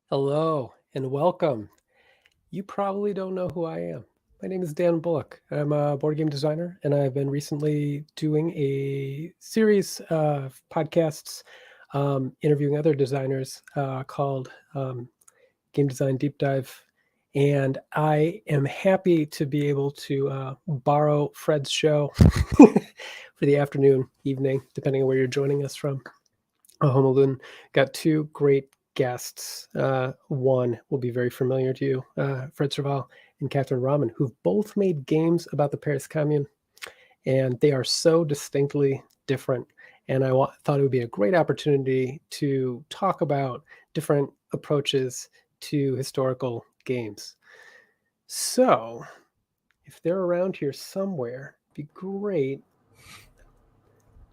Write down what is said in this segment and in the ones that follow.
Hello and welcome. You probably don't know who I am. My name is Dan Bullock. I'm a board game designer, and I've been recently doing a series of podcasts interviewing other designers called Game Design Deep Dive. And I am happy to be able to borrow Fred's show for the afternoon, evening, depending on where you're joining us from. Home Alone. Got two great guests. One will be very familiar to you, Fred Serval and Catherine Ramen, who've both made games about the Paris Commune, and they are so distinctly different. And I thought it would be a great opportunity to talk about different approaches to historical games. So, if they're around here somewhere, it'd be great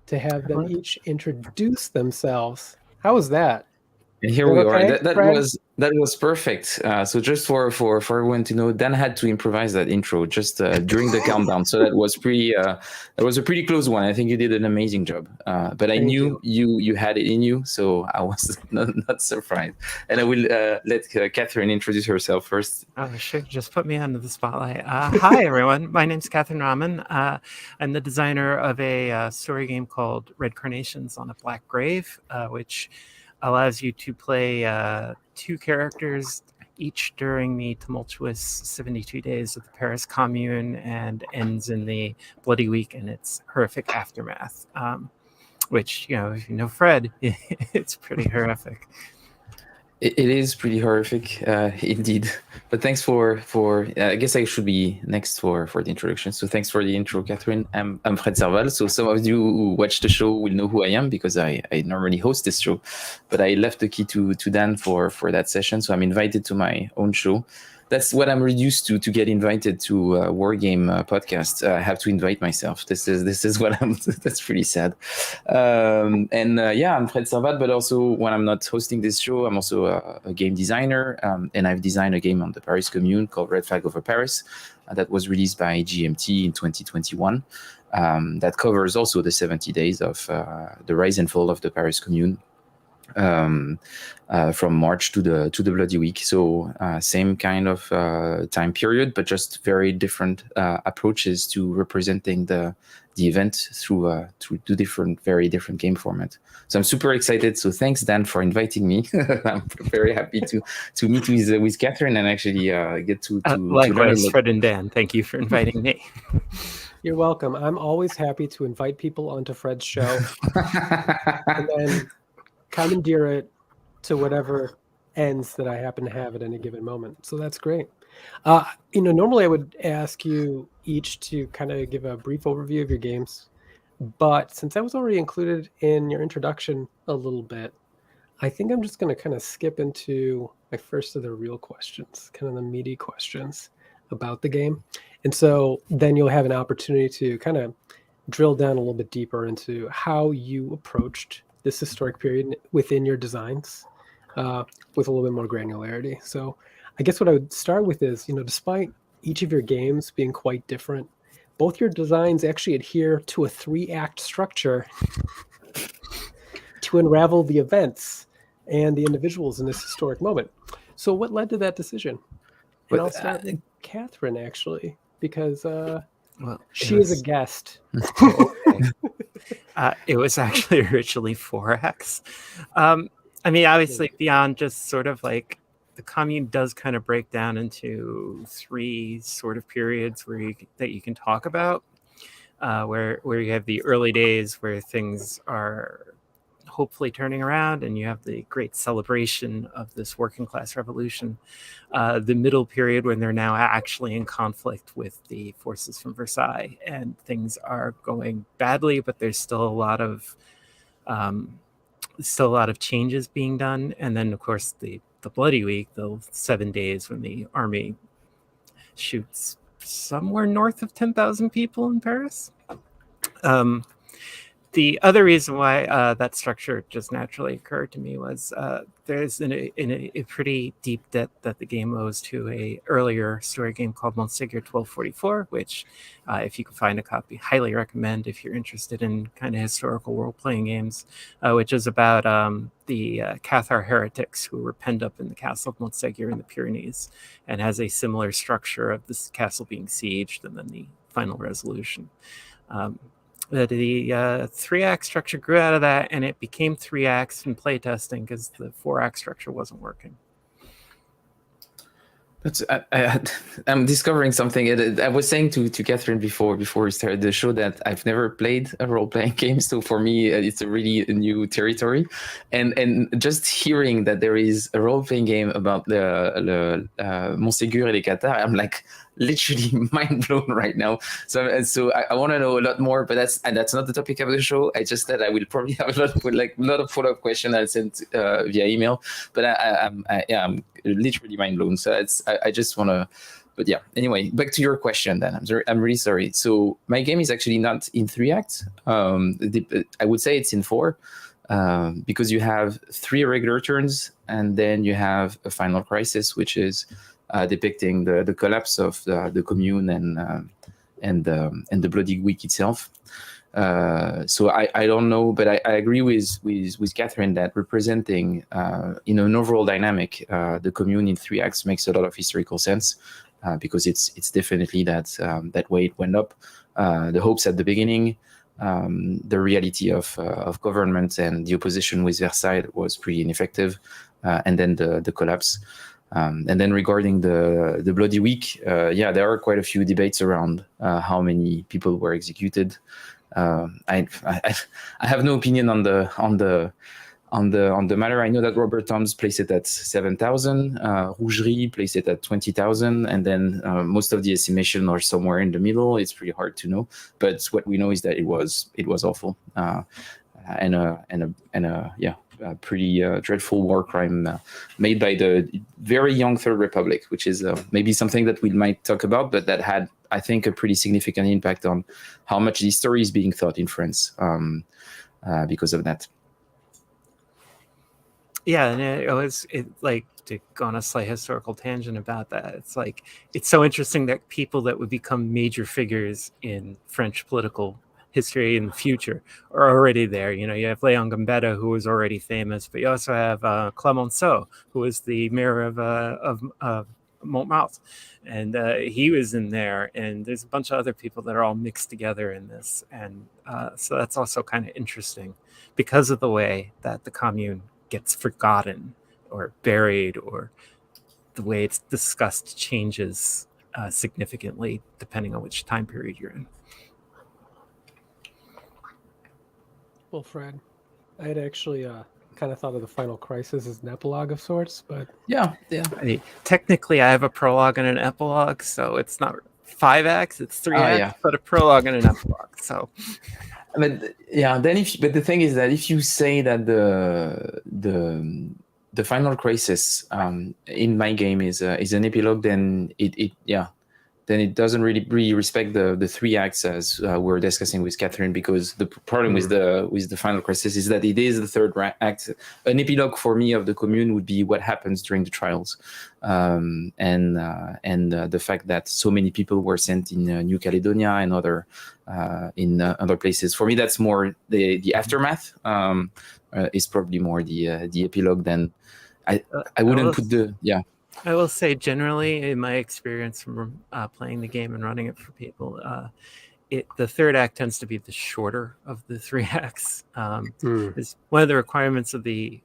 to have them each introduce themselves. How was that? And here we are. That was perfect. So just for everyone to know, Dan had to improvise that intro just during the countdown. So that was a pretty close one. I think you did an amazing job. But I knew you had it in you, so I was not surprised. And I will let Catherine introduce herself first. Oh, sure. Just put me under the spotlight. Hi, everyone. My name's Catherine Ramen. I'm the designer of a story game called Red Carnations on a Black Grave, which allows you to play two characters each during the tumultuous 72 days of the Paris Commune and ends in the Bloody Week and its horrific aftermath, which, if you know Fred, it's pretty horrific. It is pretty horrific, indeed. But thanks for I guess I should be next for the introduction. So thanks for the intro, Catherine. I'm Fred Serval. So some of you who watch the show will know who I am because I normally host this show. But I left the key to Dan for that session. So I'm invited to my own show. That's what I'm reduced to get invited to a wargame podcast. I have to invite myself. This is what I'm. That's pretty sad. I'm Fred Servat, but also when I'm not hosting this show, I'm also a game designer, and I've designed a game on the Paris Commune called Red Flag Over Paris that was released by GMT in 2021. That covers also the 70 days of the rise and fall of the Paris Commune. From March to the Bloody Week, so same kind of time period, but just very different approaches to representing the event through very different game format. So I'm super excited. So thanks, Dan, for inviting me. I'm very happy to meet with Catherine and actually get to likewise, Fred and Dan. Thank you for inviting me. You're welcome. I'm always happy to invite people onto Fred's show and then commandeer it to whatever ends that I happen to have at any given moment. So that's great. Normally I would ask you each to kind of give a brief overview of your games, but since I was already included in your introduction a little bit, I think I'm just going to kind of skip into my first of the real questions, kind of the meaty questions about the game. And so then you'll have an opportunity to kind of drill down a little bit deeper into how you approached this historic period within your designs with a little bit more granularity. So I guess what I would start with is, despite each of your games being quite different, both your designs actually adhere to a 3-act structure to unravel the events and the individuals in this historic moment. So what led to that decision? And I'll start with Catherine, actually, because she is a guest. It was actually originally 4 acts. Obviously, beyond just sort of like the commune does kind of break down into 3 sort of periods that you can talk about, where you have the early days where things are hopefully turning around and you have the great celebration of this working class revolution, the middle period when they're now actually in conflict with the forces from Versailles and things are going badly, but there's still a lot of changes being done. And then of course the Bloody Week, the 7 days when the army shoots somewhere north of 10,000 people in Paris. The other reason why that structure just naturally occurred to me was there's a pretty deep debt that the game owes to a earlier story game called Montségur 1244, which, if you can find a copy, highly recommend if you're interested in kind of historical role-playing games, which is about the Cathar heretics who were penned up in the castle of Montségur in the Pyrenees, and has a similar structure of this castle being sieged and then the final resolution. The 3-act structure grew out of that, and it became 3 acts in playtesting because the 4-act structure wasn't working. I'm discovering something. I was saying to Catherine before we started the show that I've never played a role-playing game, so for me it's a really new territory. And just hearing that there is a role-playing game about the Montségur et les Cathares, I'm like literally mind blown right now. So I want to know a lot more, but that's not the topic of the show. I just said I will probably have a lot of follow-up questions I'll send via email. But I'm literally mind blown. So I just want to. But yeah, anyway, back to your question then. I'm really sorry. So my game is actually not in 3 acts. I would say it's in 4. Because you have 3 regular turns, and then you have a final crisis, which is depicting the collapse of the commune and the bloody week itself. So I don't know, but I agree with Catherine that representing in an overall dynamic the commune in 3 acts makes a lot of historical sense, because it's definitely that way it went up. The hopes at the beginning, the reality of government and the opposition with Versailles was pretty ineffective, and then the collapse. And then regarding the Bloody Week, there are quite a few debates around how many people were executed. I have no opinion on the matter. I know that Robert Toms placed it at 7,000, Rougerie placed it at 20,000, and then most of the estimation are somewhere in the middle. It's pretty hard to know, but what we know is that it was awful, and a pretty dreadful war crime made by the very young Third Republic, which is maybe something that we might talk about, but that had, I think, a pretty significant impact on how much the story is being thought in France because of that. Yeah, and it like, to go on a slight historical tangent about that, it's so interesting that people that would become major figures in French political history in the future are already there. You know, you have Léon Gambetta, who was already famous, but you also have Clemenceau, who was the mayor of Montmartre, and he was in there, and there's a bunch of other people that are all mixed together in this, and so that's also kind of interesting because of the way that the commune gets forgotten or buried, or the way it's discussed changes significantly depending on which time period you're in. Well, Fred, I had actually kind of thought of the final crisis as an epilogue of sorts, but yeah. I mean, technically, I have a prologue and an epilogue, so it's not 5 acts; it's 3 acts, but a prologue and an epilogue. So, but the thing is that if you say that the final crisis in my game is an epilogue, then it doesn't really respect the 3 acts as we're discussing with Catherine, because the problem with the final crisis is that it is the 3rd act. An epilogue for me of the commune would be what happens during the trials, and the fact that so many people were sent in New Caledonia and other places. For me, that's more the aftermath. Is probably more the epilogue than I wouldn't put the I will say, generally, in my experience from playing the game and running it for people, the 3rd act tends to be the shorter of the 3 acts. Is one of the requirements of the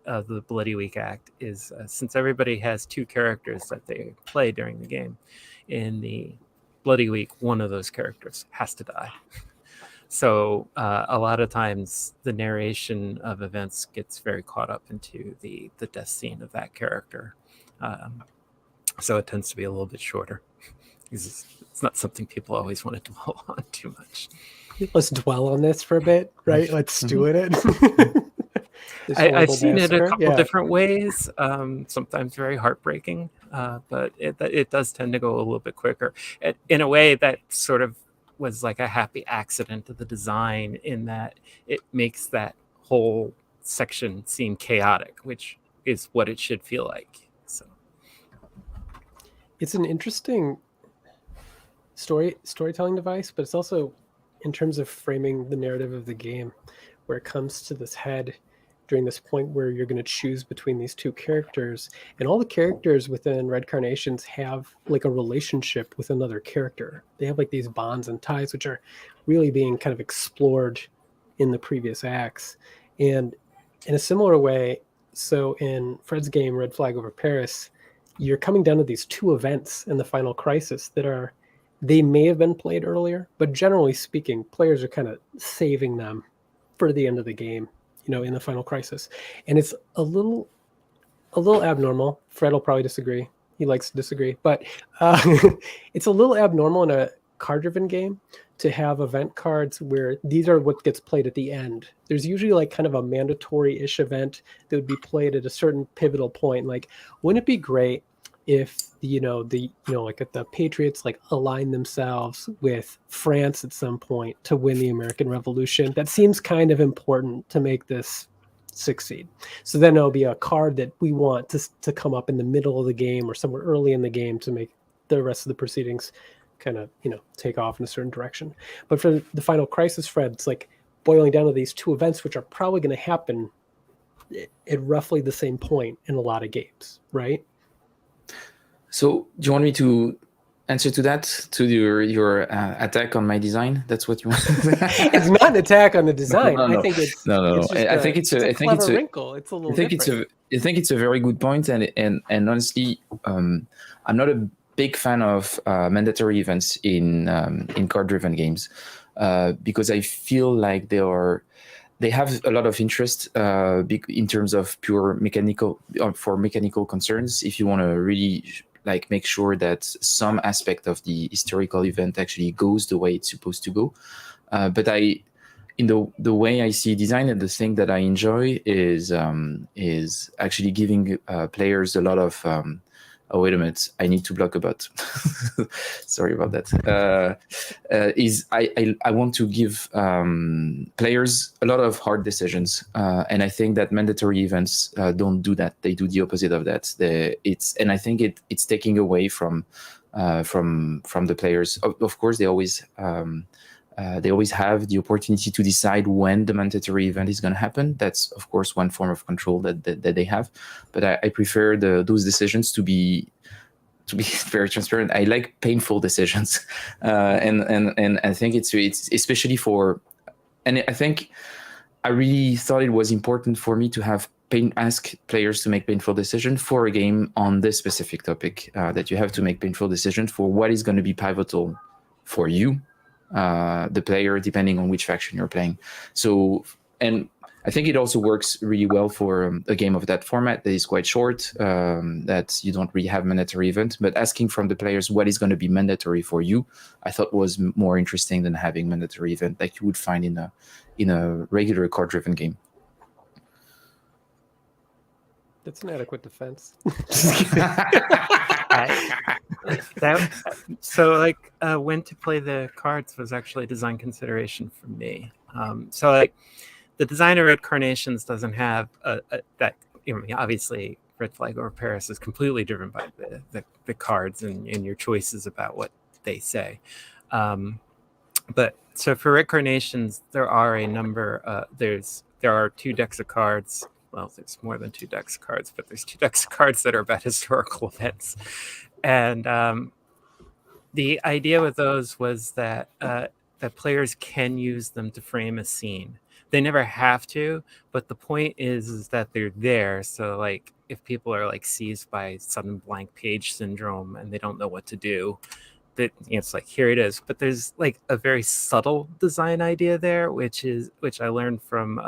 Bloody Week act is since everybody has 2 characters that they play during the game, in the Bloody Week, one of those characters has to die. So a lot of times the narration of events gets very caught up into the death scene of that character. So it tends to be a little bit shorter. It's not something people always want to dwell on too much. Let's dwell on this for a bit, right? Let's stew in it. I've seen it a couple different ways, sometimes very heartbreaking, but it does tend to go a little bit quicker. In a way that sort of was like a happy accident of the design in that it makes that whole section seem chaotic, which is what it should feel like. So it's an interesting storytelling device, but it's also in terms of framing the narrative of the game, where it comes to this head during this point where you're going to choose between these two characters, and all the characters within Red Carnations have like a relationship with another character. They have like these bonds and ties which are really being kind of explored in the previous acts. And in a similar way, so in Fred's game Red Flag Over Paris, you're coming down to these two events in the final crisis that are, they may have been played earlier, but generally speaking, players are kind of saving them for the end of the game, in the final crisis. And it's a little abnormal. Fred will probably disagree. He likes to disagree, but it's a little abnormal in a card-driven game to have event cards where these are what gets played at the end. There's usually like kind of a mandatory-ish event that would be played at a certain pivotal point. Like, wouldn't it be great if like if the Patriots like align themselves with France at some point to win the American Revolution? That seems kind of important to make this succeed. So then it'll be a card that we want to come up in the middle of the game or somewhere early in the game to make the rest of the proceedings kind of take off in a certain direction. But for the final crisis, Fred, it's like boiling down to these two events which are probably going to happen at roughly the same point in a lot of games, right? So do you want me to answer to that, to your attack on my design? That's what you want? It's not an attack on the design. No. I think it's no. It's I think it's a clever wrinkle. It's a little different. I think it's a very good point, and honestly, I'm not a big fan of mandatory events in card-driven games because I feel like they have a lot of interest in terms of pure mechanical concerns. If you want to really like make sure that some aspect of the historical event actually goes the way it's supposed to go, but in the way I see design, and the thing that I enjoy is actually giving players a lot of oh, wait a minute, I need to block a bot. Sorry about that. I want to give players a lot of hard decisions, and I think that mandatory events don't do that. They do the opposite of that. And I think it's taking away from the players. Of course, they always have the opportunity to decide when the mandatory event is going to happen. That's, of course, one form of control that they have. But I prefer those decisions to be very transparent. I like painful decisions, and I think it's especially for. And I think I really thought it was important for me to have ask players to make painful decisions for a game on this specific topic. That you have to make painful decisions for what is going to be pivotal for you. The player, depending on which faction you're playing. So, and I think it also works really well for a game of that format that is quite short, that you don't really have mandatory event, but asking from the players what is going to be mandatory for you, I thought was more interesting than having mandatory event like you would find in a regular card-driven game. That's an adequate defense. When to play the cards was actually a design consideration for me. So like the designer Red Carnations doesn't have that. Obviously, Red Flag Over Paris is completely driven by the cards and your choices about what they say. But so for Red Carnations, there are a number. There are 2 decks of cards. Well, there's more than 2 decks of cards, but there's 2 decks of cards that are about historical events. And the idea with those was that that players can use them to frame a scene. They never have to, but the point is that they're there. So like if people are like seized by sudden blank page syndrome and they don't know what to do, that it's like, here it is. But there's like a very subtle design idea there, which I learned from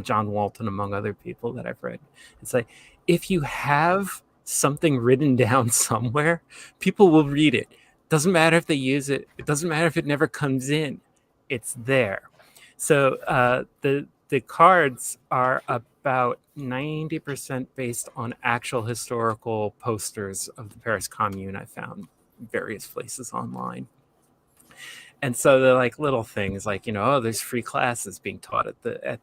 John Walton, among other people that I've read. It's like, if you have something written down somewhere, people will read it. Doesn't matter if they use it. It doesn't matter if it never comes in. It's there. So the cards are about 90% based on actual historical posters of the Paris Commune I found various places online. And so they're like little things like, oh, there's free classes being taught at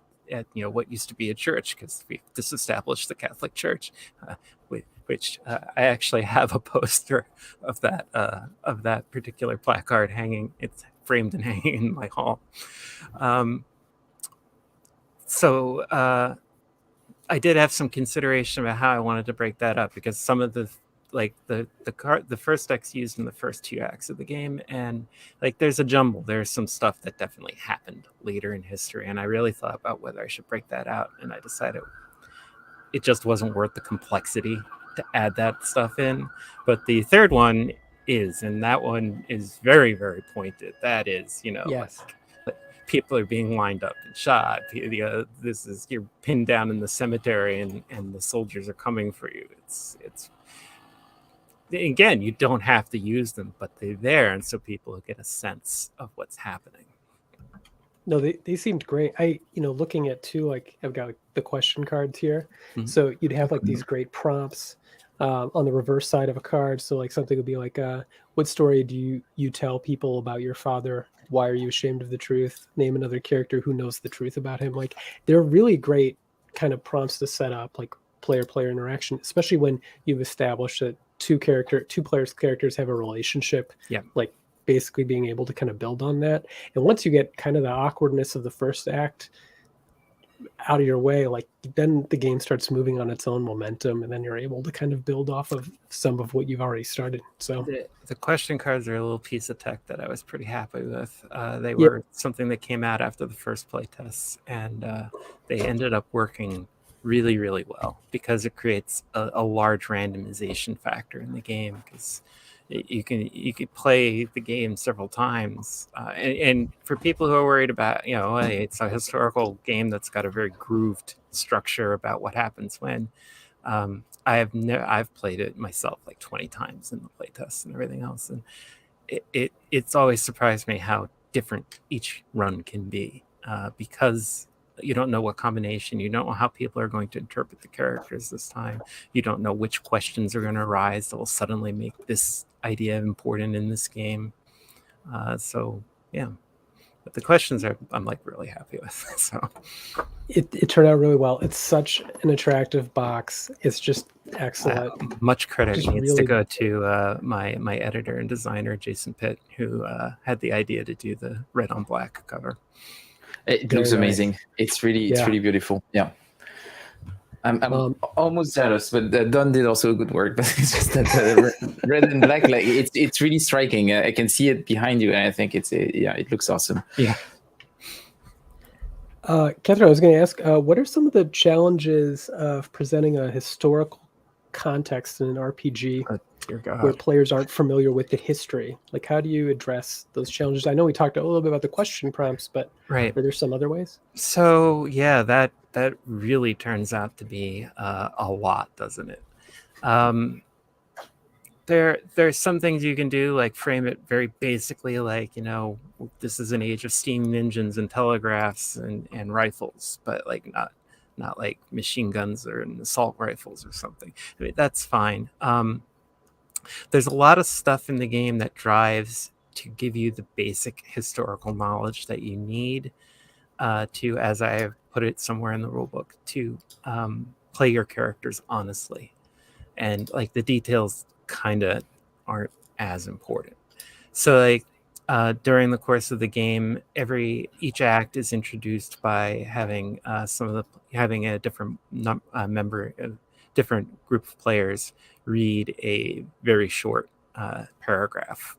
what used to be a church because we disestablished the Catholic Church, which I actually have a poster of that particular placard hanging. It's framed and hanging in my hall. So I did have some consideration about how I wanted to break that up because some of the first decks used in the first 2 acts of the game, and like there's a jumble. There's some stuff that definitely happened later in history, and I really thought about whether I should break that out, and I decided it just wasn't worth the complexity to add that stuff in. But the third one is, and that one is very, very pointed. That is, Yes. people are being lined up and shot. This is, you're pinned down in the cemetery, and the soldiers are coming for you. It's again, you don't have to use them, but they're there, and so people get a sense of what's happening. No, they seemed great. Looking at too, like I've got the question cards here. Mhm. So you'd have like these great prompts on the reverse side of a card. So like something would be like, what story do you tell people about your father? Why are you ashamed of the truth? Name another character who knows the truth about him. Like they're really great kind of prompts to set up like player interaction, especially when you've established that two players' characters have a relationship. Yeah. Like basically being able to kind of build on that. And once you get kind of the awkwardness of the first act out of your way, like then the game starts moving on its own momentum, and then you're able to kind of build off of some of what you've already started. So the question cards are a little piece of tech that I was pretty happy with. They were something that came out after the first play tests, and they ended up working really, really well because it creates a large randomization factor in the game, because you can play the game several times, and for people who are worried about, hey, it's a historical game that's got a very grooved structure about what happens when. I've played it myself like 20 times in the playtests and everything else, and it's always surprised me how different each run can be, because you don't know what combination, you don't know how people are going to interpret the characters this time, you don't know which questions are going to arise that will suddenly make this idea important in this game. So yeah, but the questions I'm like really happy with. So it turned out really well. It's such an attractive box. It's just excellent. Much credit Just needs really to go to my editor and designer Jason Pitt, who had the idea to do the red on black cover. It Very looks amazing. nice. It's really Yeah. beautiful. Yeah. I'm almost jealous, but Don did also good work. But it's just that red and black, like it's really striking. I can see it behind you, and I think it looks awesome. Yeah. Catherine, I was going to ask, what are some of the challenges of presenting a historical context in an RPG Dear God. where players aren't familiar with the history? Like, how do you address those challenges? I know we talked a little bit about the question prompts, but Right. are there some other ways? So yeah, that really turns out to be a lot, doesn't it? There's some things you can do, like frame it very basically, like, this is an age of steam engines and telegraphs and rifles, but like not like machine guns or assault rifles or something. I mean, that's fine. There's a lot of stuff in the game that drives to give you the basic historical knowledge that you need to, as I have put it somewhere in the rulebook, to play your characters honestly. And like the details kind of aren't as important. So like during the course of the game, each act is introduced by having having a different different group of players read a very short paragraph.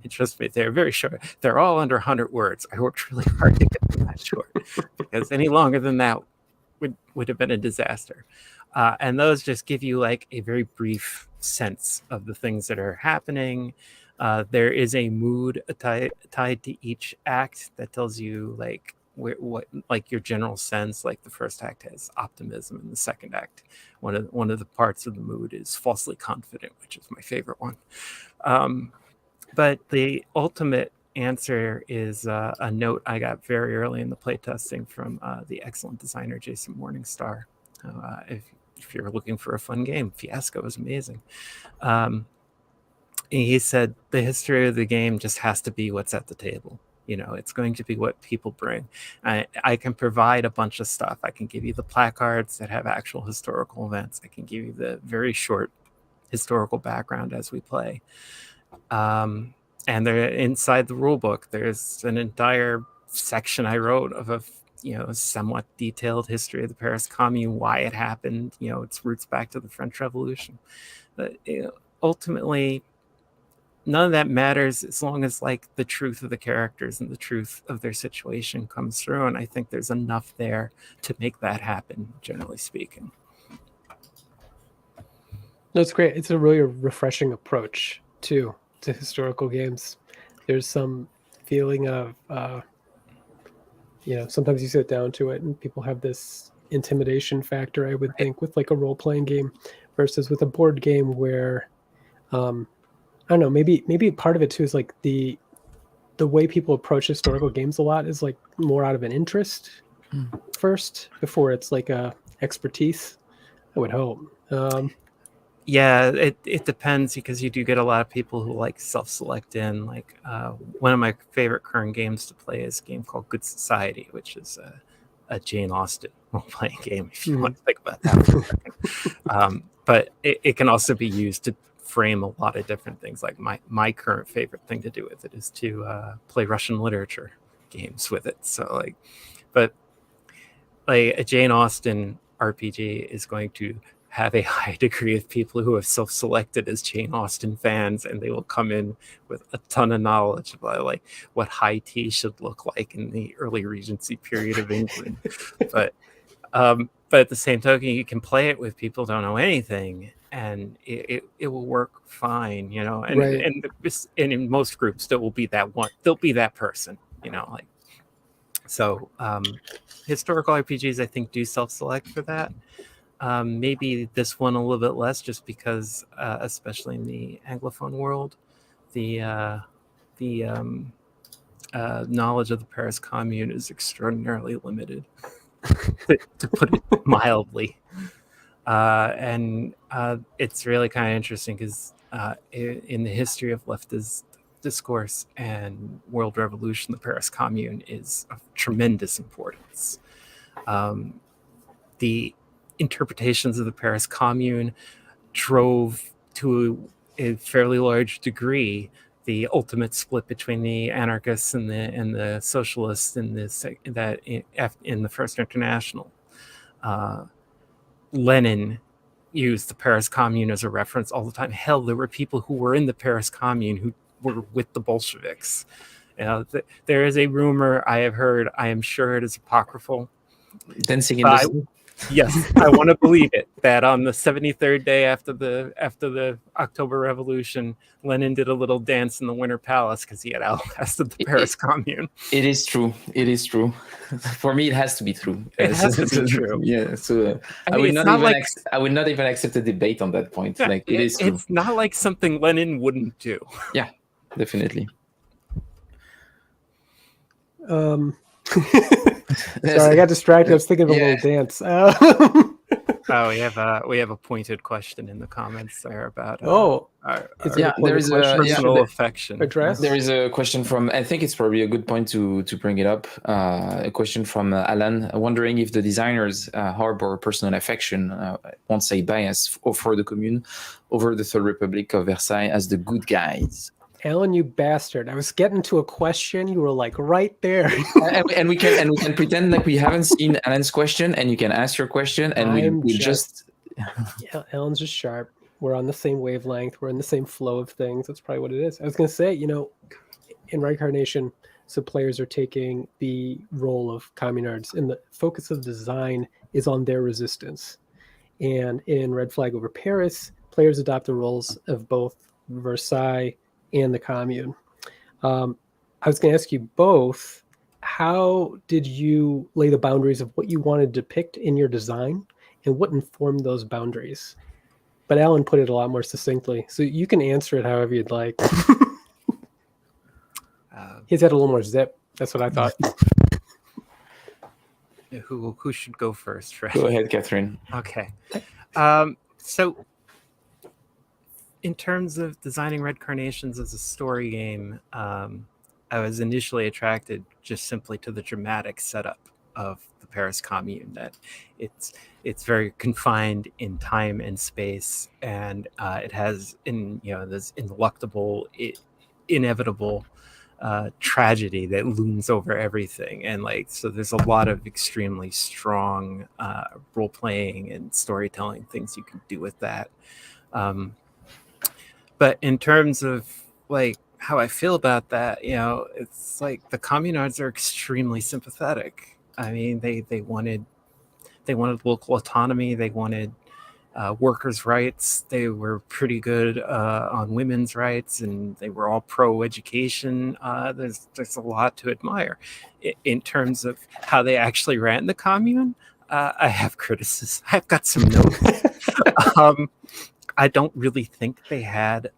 Trust me, they're very short. They're all under 100 words. I worked really hard to get them that short, because any longer than that would have been a disaster. And those just give you like a very brief sense of the things that are happening. There is a mood tied to each act that tells you like what like your general sense. Like the first act has optimism, and the second act, one of the parts of the mood is falsely confident, which is my favorite one. But the ultimate answer is a note I got very early in the playtesting from the excellent designer Jason Morningstar. If you're looking for a fun game, Fiasco is amazing. he said the history of the game just has to be what's at the table. It's going to be what people bring. I can provide a bunch of stuff. I can give you the placards that have actual historical events. I can give you the very short historical background as we play. And they're inside the rule book. There's an entire section I wrote of a somewhat detailed history of the Paris Commune, why it happened, its roots back to the French Revolution. But ultimately, none of that matters as long as the truth of the characters and the truth of their situation comes through. And I think there's enough there to make that happen, generally speaking. That's great. It's a really refreshing approach too to historical games. There's some feeling of, sometimes you sit down to it and people have this intimidation factor, I would think, with a role-playing game versus with a board game where, I don't know, maybe part of it too is the way people approach historical games a lot is more out of an interest first before it's a expertise, I would hope. Yeah, it depends, because you do get a lot of people who self-select in. One of my favorite current games to play is a game called Good Society, which is a Jane Austen role-playing game, if you want to think about that for a second. But it can also be used to frame a lot of different things. My current favorite thing to do with it is to play Russian literature games with it. So but a Jane Austen RPG is going to have a high degree of people who have self-selected as Jane Austen fans, and they will come in with a ton of knowledge about what high tea should look like in the early Regency period of England. But at the same token, you can play it with people who don't know anything, and it will work fine, And Right. and in most groups, there will be that one. There'll be that person, So historical RPGs, I think, do self-select for that. Maybe this one a little bit less, just because, especially in the Anglophone world, the knowledge of the Paris Commune is extraordinarily limited, to put it mildly. And it's really kind of interesting because in the history of leftist discourse and world revolution, the Paris Commune is of tremendous importance. The interpretations of the Paris Commune drove to a fairly large degree the ultimate split between the anarchists and the socialists in the First International. Lenin used the Paris Commune as a reference all the time. Hell, there were people who were in the Paris Commune who were with the Bolsheviks. There is a rumor I have heard, I am sure it is apocryphal. Dancing in the Snow? Yes, I want to believe it, that on the 73rd day after the October Revolution, Lenin did a little dance in the Winter Palace because he had outlasted the Paris Commune. It is true. It is true. For me, it has to be true. It has to be true. Yeah. So I would not even accept a debate on that point. Yeah, it is true. It's not like something Lenin wouldn't do. Yeah, definitely. Sorry, I got distracted. I was thinking of a little dance. Oh, we have a pointed question in the comments there about there is a personal affection. Address? There is a question from, I think it's probably a good point to bring it up. A question from Alan, wondering if the designers harbor personal affection, won't say bias, for the Commune over the Third Republic of Versailles as the good guys. Alan, you bastard! I was getting to a question. You were right there. and we can pretend like we haven't seen Alan's question, and you can ask your question, and we just. Yeah, Alan's just sharp. We're on the same wavelength. We're in the same flow of things. That's probably what it is. I was going to say, in Red Carnation, so players are taking the role of communards, and the focus of design is on their resistance. And in Red Flag over Paris, players adopt the roles of both Versailles and the Commune. I was going to ask you both, how did you lay the boundaries of what you want to depict in your design, and what informed those boundaries? But Alan put it a lot more succinctly, so you can answer it however you'd like. He's had a little more zip. That's what I thought. Who should go first? Right? Go ahead, Catherine. Okay. So in terms of designing Red Carnations as a story game, I was initially attracted just simply to the dramatic setup of the Paris Commune. That it's very confined in time and space, and it has this ineluctable, inevitable tragedy that looms over everything, and so there's a lot of extremely strong role playing and storytelling things you can do with that. But in terms of how I feel about that, it's like the communards are extremely sympathetic. I mean, they wanted local autonomy. They wanted workers' rights. They were pretty good on women's rights, and they were all pro-education. There's a lot to admire. In terms of how they actually ran the commune, I have criticism. I've got some notes. I don't really think they had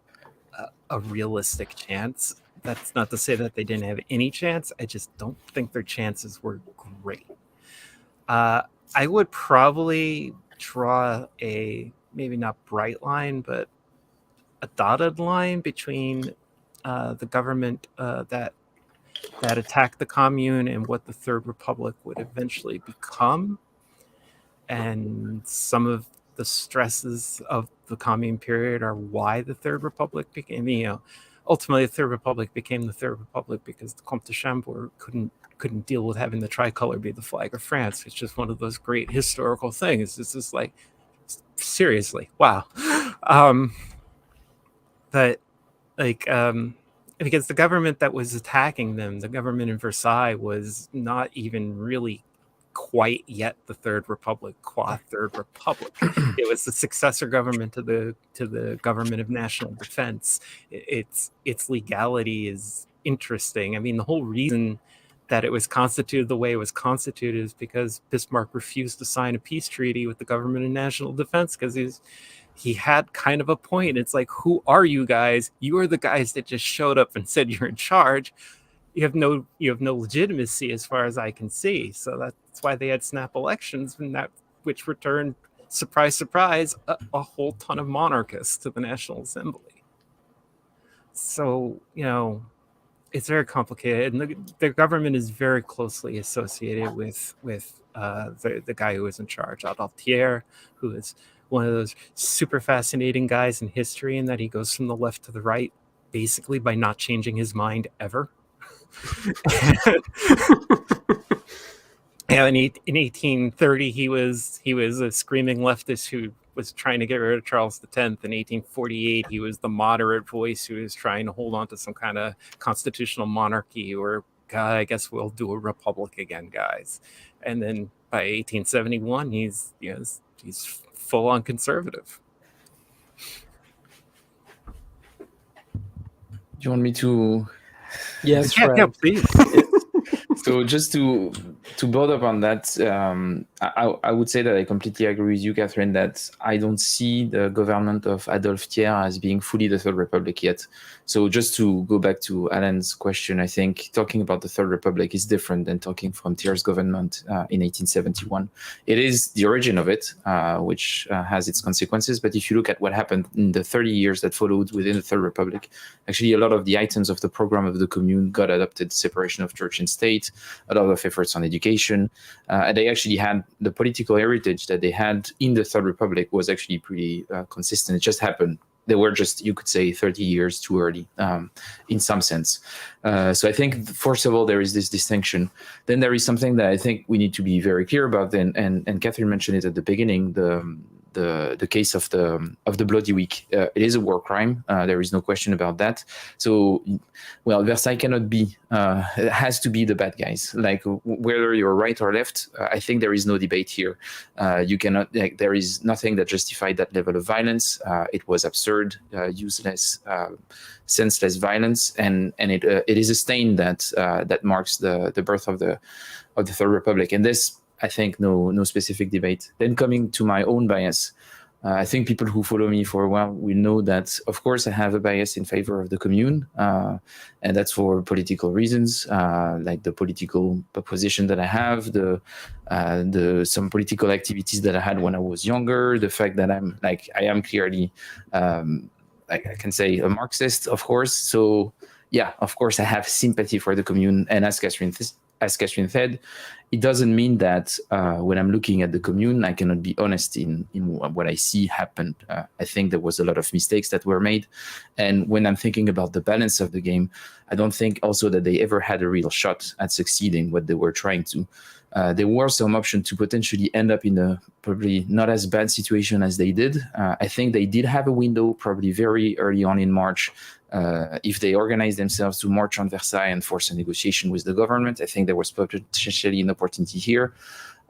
a realistic chance. That's not to say that they didn't have any chance. I just don't think their chances were great. I would probably draw a maybe not bright line, but a dotted line between the government that attacked the commune and what the Third Republic would eventually become, and some of the stresses of the commune period are why the Third Republic became. Ultimately, the Third Republic became the Third Republic because the Comte de Chambord couldn't deal with having the tricolor be the flag of France. It's just one of those great historical things. It's just seriously, wow. But because the government that was attacking them, the government in Versailles, was not even really quite yet the Third Republic, qua Third Republic. It was the successor government to the government of national defense. Its legality is interesting. I mean, the whole reason that it was constituted the way it was constituted is because Bismarck refused to sign a peace treaty with the government of national defense because he had kind of a point. It's like, who are you guys? You are the guys that just showed up and said you're in charge. You have no legitimacy as far as I can see. So that's why they had snap elections, which returned, surprise, surprise, a whole ton of monarchists to the National Assembly. So, it's very complicated, and the government is very closely associated with the guy who was in charge, Adolphe Thiers, who is one of those super fascinating guys in history, in that he goes from the left to the right basically by not changing his mind ever. In 1830, he was a screaming leftist who was trying to get rid of Charles X. In 1848, he was the moderate voice who was trying to hold on to some kind of constitutional monarchy, or God, I guess we'll do a republic again, guys. And then by 1871, he's full on conservative. Do you want me to? Yes, yeah, please. So just to build up on that, I would say that I completely agree with you, Catherine, that I don't see the government of Adolphe Thiers as being fully the Third Republic yet. So just to go back to Alan's question, I think talking about the Third Republic is different than talking from Thiers' government in 1871. It is the origin of it, which has its consequences. But if you look at what happened in the 30 years that followed within the Third Republic, actually a lot of the items of the program of the Commune got adopted: separation of church and state, a lot of efforts on education, and they actually had the political heritage that they had in the Third Republic was actually pretty consistent. It just happened. They were just, you could say, 30 years too early in some sense. So I think, first of all, there is this distinction. Then there is something that I think we need to be very clear about, and Catherine mentioned it at the beginning, the case of the Bloody Week. It is a war crime. There is no question about that. So, well, Versailles cannot be, it has to be the bad guys. Like, whether you're right or left, I think there is no debate here. You cannot, there is nothing that justified that level of violence. It was absurd, useless, senseless violence, and it is a stain that marks the birth of the Third Republic. And this, I think, no specific debate. Then coming to my own bias, I think people who follow me for a while will know that, of course, I have a bias in favor of the Commune, and that's for political reasons, like the political position that I have, some political activities that I had when I was younger, the fact that I am clearly I can say a Marxist, of course. So yeah, of course, I have sympathy for the Commune. And as Catherine said, it doesn't mean that when I'm looking at the Commune, I cannot be honest in what I see happened. I think there was a lot of mistakes that were made. And when I'm thinking about the balance of the game, I don't think also that they ever had a real shot at succeeding what they were trying to. There were some options to potentially end up in a probably not as bad situation as they did. I think they did have a window probably very early on in March. If they organized themselves to march on Versailles and force a negotiation with the government, I think there was potentially an opportunity here.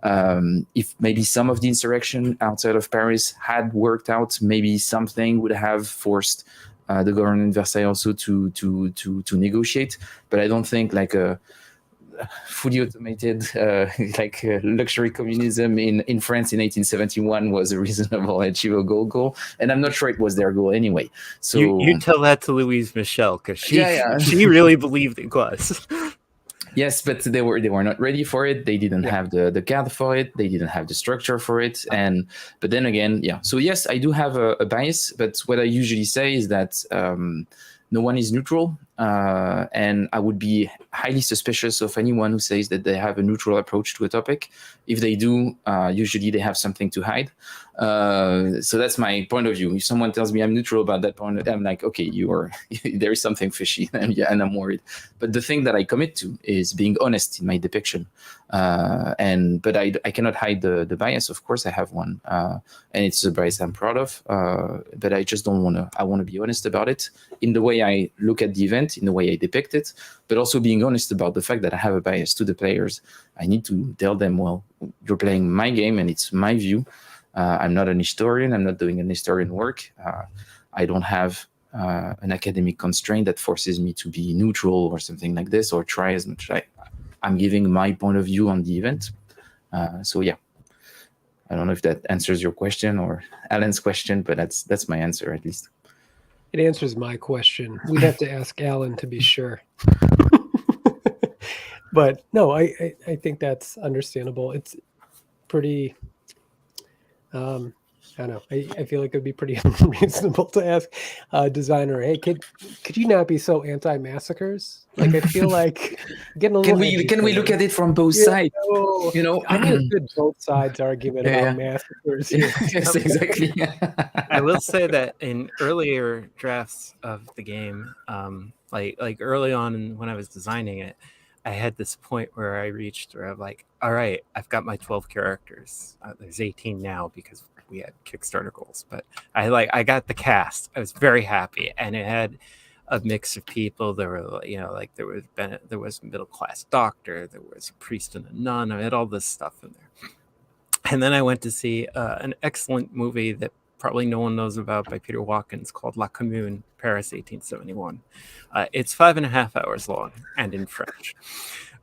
If maybe some of the insurrection outside of Paris had worked out, maybe something would have forced the government in Versailles also to negotiate. But I don't think like a fully automated luxury communism in France in 1871 was a reasonable achievable goal, and I'm not sure it was their goal anyway. So you tell that to Louise Michel, because she really believed it was. Yes, but they were not ready for it. They didn't have the card for it. They didn't have the structure for it. But then again, so yes, I do have a bias. But what I usually say is that no one is neutral, and I would be highly suspicious of anyone who says that they have a neutral approach to a topic. If they do, usually they have something to hide. So that's my point of view. If someone tells me I'm neutral about that point, I'm like, okay, there is something fishy, and I'm worried. But the thing that I commit to is being honest in my depiction. But I cannot hide the bias. Of course, I have one, and it's a bias I'm proud of. But I just don't want to. I want to be honest about it in the way I look at the event, in the way I depict it, but also being honest about the fact that I have a bias to the players. I need to tell them, well, you're playing my game, and it's my view. I'm not an historian. I'm not doing an historian work. I don't have an academic constraint that forces me to be neutral or something like this, or try as much. I'm giving my point of view on the event. So yeah, I don't know if that answers your question or Alan's question, but that's my answer at least. It answers my question. We'd have to ask Alan to be sure. But no, I think that's understandable. It's pretty, I don't know. I feel like it'd be pretty unreasonable to ask a designer, hey, could you not be so anti-massacres? Like, I feel like getting a little. Can we look at it from both sides? I have a good both sides argument about massacres here. Yes, exactly. I will say that in earlier drafts of the game, like early on when I was designing it, I had this point where I reached where I'm like, all right, I've got my 12 characters. There's 18 now because we had Kickstarter goals, but I got the cast. I was very happy, and it had a mix of people. There were, there was a middle class doctor, there was a priest and a nun. I had all this stuff in there, and then I went to see an excellent movie that probably no one knows about by Peter Watkins called La Commune, Paris, 1871. It's 5.5 hours long and in French.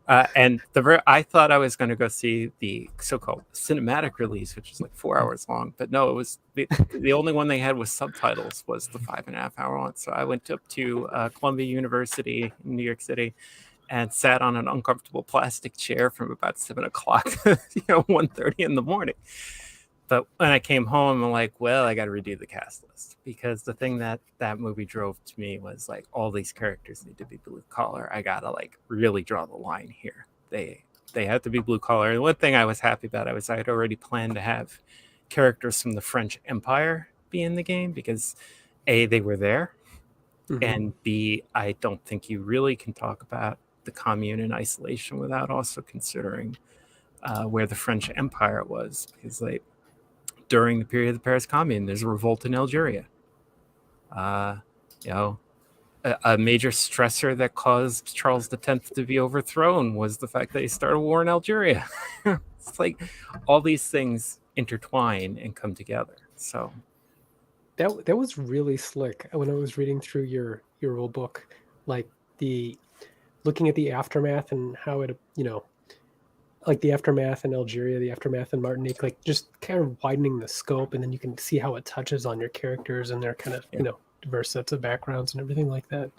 And I thought I was going to go see the so-called cinematic release, which is like 4 hours long, but no, it was the only one they had with subtitles was the 5.5 hour one. So I went up to Columbia University in New York City and sat on an uncomfortable plastic chair from about 7 o'clock to 1:30 in the morning. But when I came home, I'm like, well, I got to redo the cast list, because the thing that movie drove to me was like, all these characters need to be blue collar. I got to like really draw the line here. They have to be blue collar. And one thing I was happy about, I had already planned to have characters from the French Empire be in the game, because A, they were there, and B, I don't think you really can talk about the Commune in isolation without also considering where the French Empire was, because during the period of the Paris Commune, there's a revolt in Algeria. A major stressor that caused Charles X to be overthrown was the fact that he started a war in Algeria. It's like all these things intertwine and come together. So that was really slick when I was reading through your rule book, like looking at the aftermath and how it, like the aftermath in Algeria, the aftermath in Martinique, like just kind of widening the scope, and then you can see how it touches on your characters and their kind of, diverse sets of backgrounds and everything like that.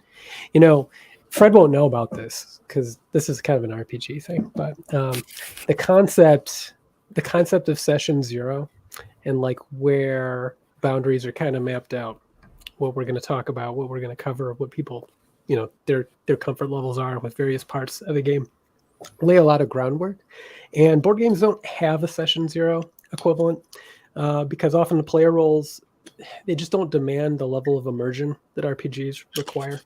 Fred won't know about this because this is kind of an RPG thing, but the concept of session 0 and like where boundaries are kind of mapped out what we're going to talk about, what we're going to cover, what people, their comfort levels are with various parts of the game. Lay a lot of groundwork. And board games don't have a session zero equivalent because often the player roles, they just don't demand the level of immersion that RPGs require.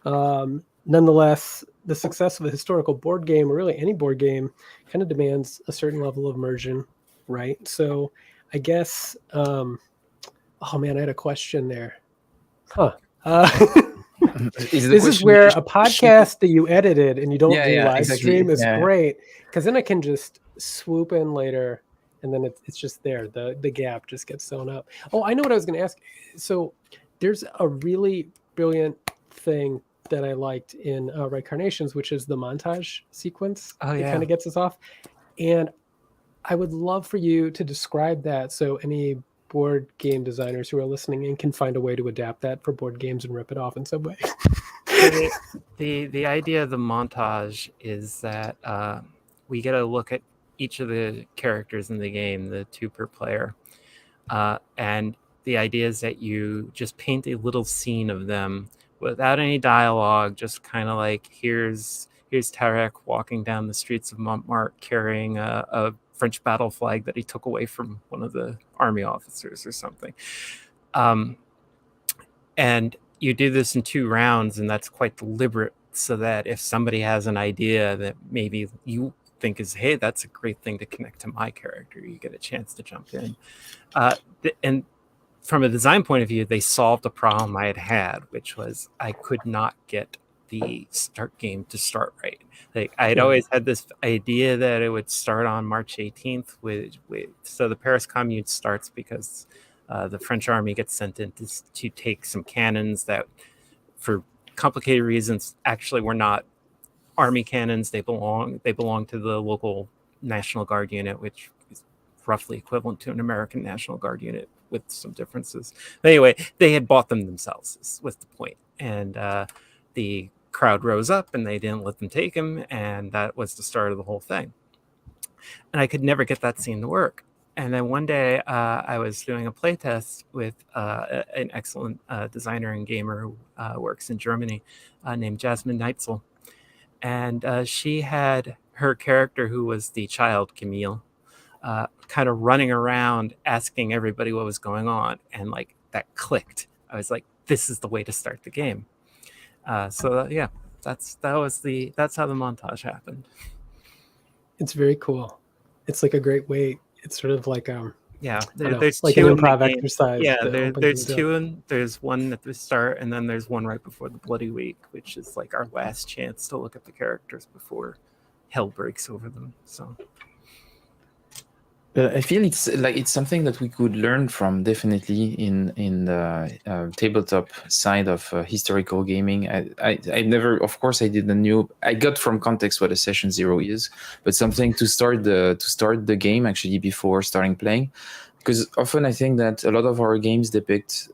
Nonetheless, the success of a historical board game, or really any board game, kind of demands a certain level of immersion, right? So I guess, oh man, I had a question there. This is where a podcast that you edited and you don't do live stream is great, because then I can just swoop in later and then it's just there. The gap just gets sewn up. Oh, I know what I was going to ask. So there's a really brilliant thing that I liked in Carnations, which is the montage sequence. It kind of gets us off. And I would love for you to describe that so any board game designers who are listening in can find a way to adapt that for board games and rip it off in some way. The idea of the montage is that we get a look at each of the characters in the game, the 2 per player. And the idea is that you just paint a little scene of them without any dialogue, just kind of like, here's Tarek walking down the streets of Montmartre carrying a French battle flag that he took away from one of the army officers or something. And you do this in 2 rounds, and that's quite deliberate, so that if somebody has an idea that maybe you think is, hey, that's a great thing to connect to my character, you get a chance to jump in. And from a design point of view, they solved a problem I had, which was I could not get the start game to start right. Like, I had always had this idea that it would start on March 18th so the Paris Commune starts because the French army gets sent in to take some cannons that, for complicated reasons, actually were not army cannons. They belong to the local National Guard unit, which is roughly equivalent to an American National Guard unit with some differences. But anyway, they had bought them themselves, was the point. And the crowd rose up and they didn't let them take him, and that was the start of the whole thing. And I could never get that scene to work. And then one day I was doing a playtest with an excellent designer and gamer who works in Germany named Jasmine Neitzel. And she had her character, who was the child Camille, kind of running around asking everybody what was going on. And like, that clicked. I was like, this is the way to start the game. That's how the montage happened. It's very cool. It's like a great way. It's sort of like there's like 2 an improv exercise. There's 2, and there's one at the start, and then there's one right before the Bloody Week, which is like our last chance to look at the characters before hell breaks over them. So I feel it's something that we could learn from, definitely, in the tabletop side of historical gaming. I never, of course, I didn't know. I got from context what a session zero is, but something to start the game actually before starting playing, because often I think that a lot of our games depict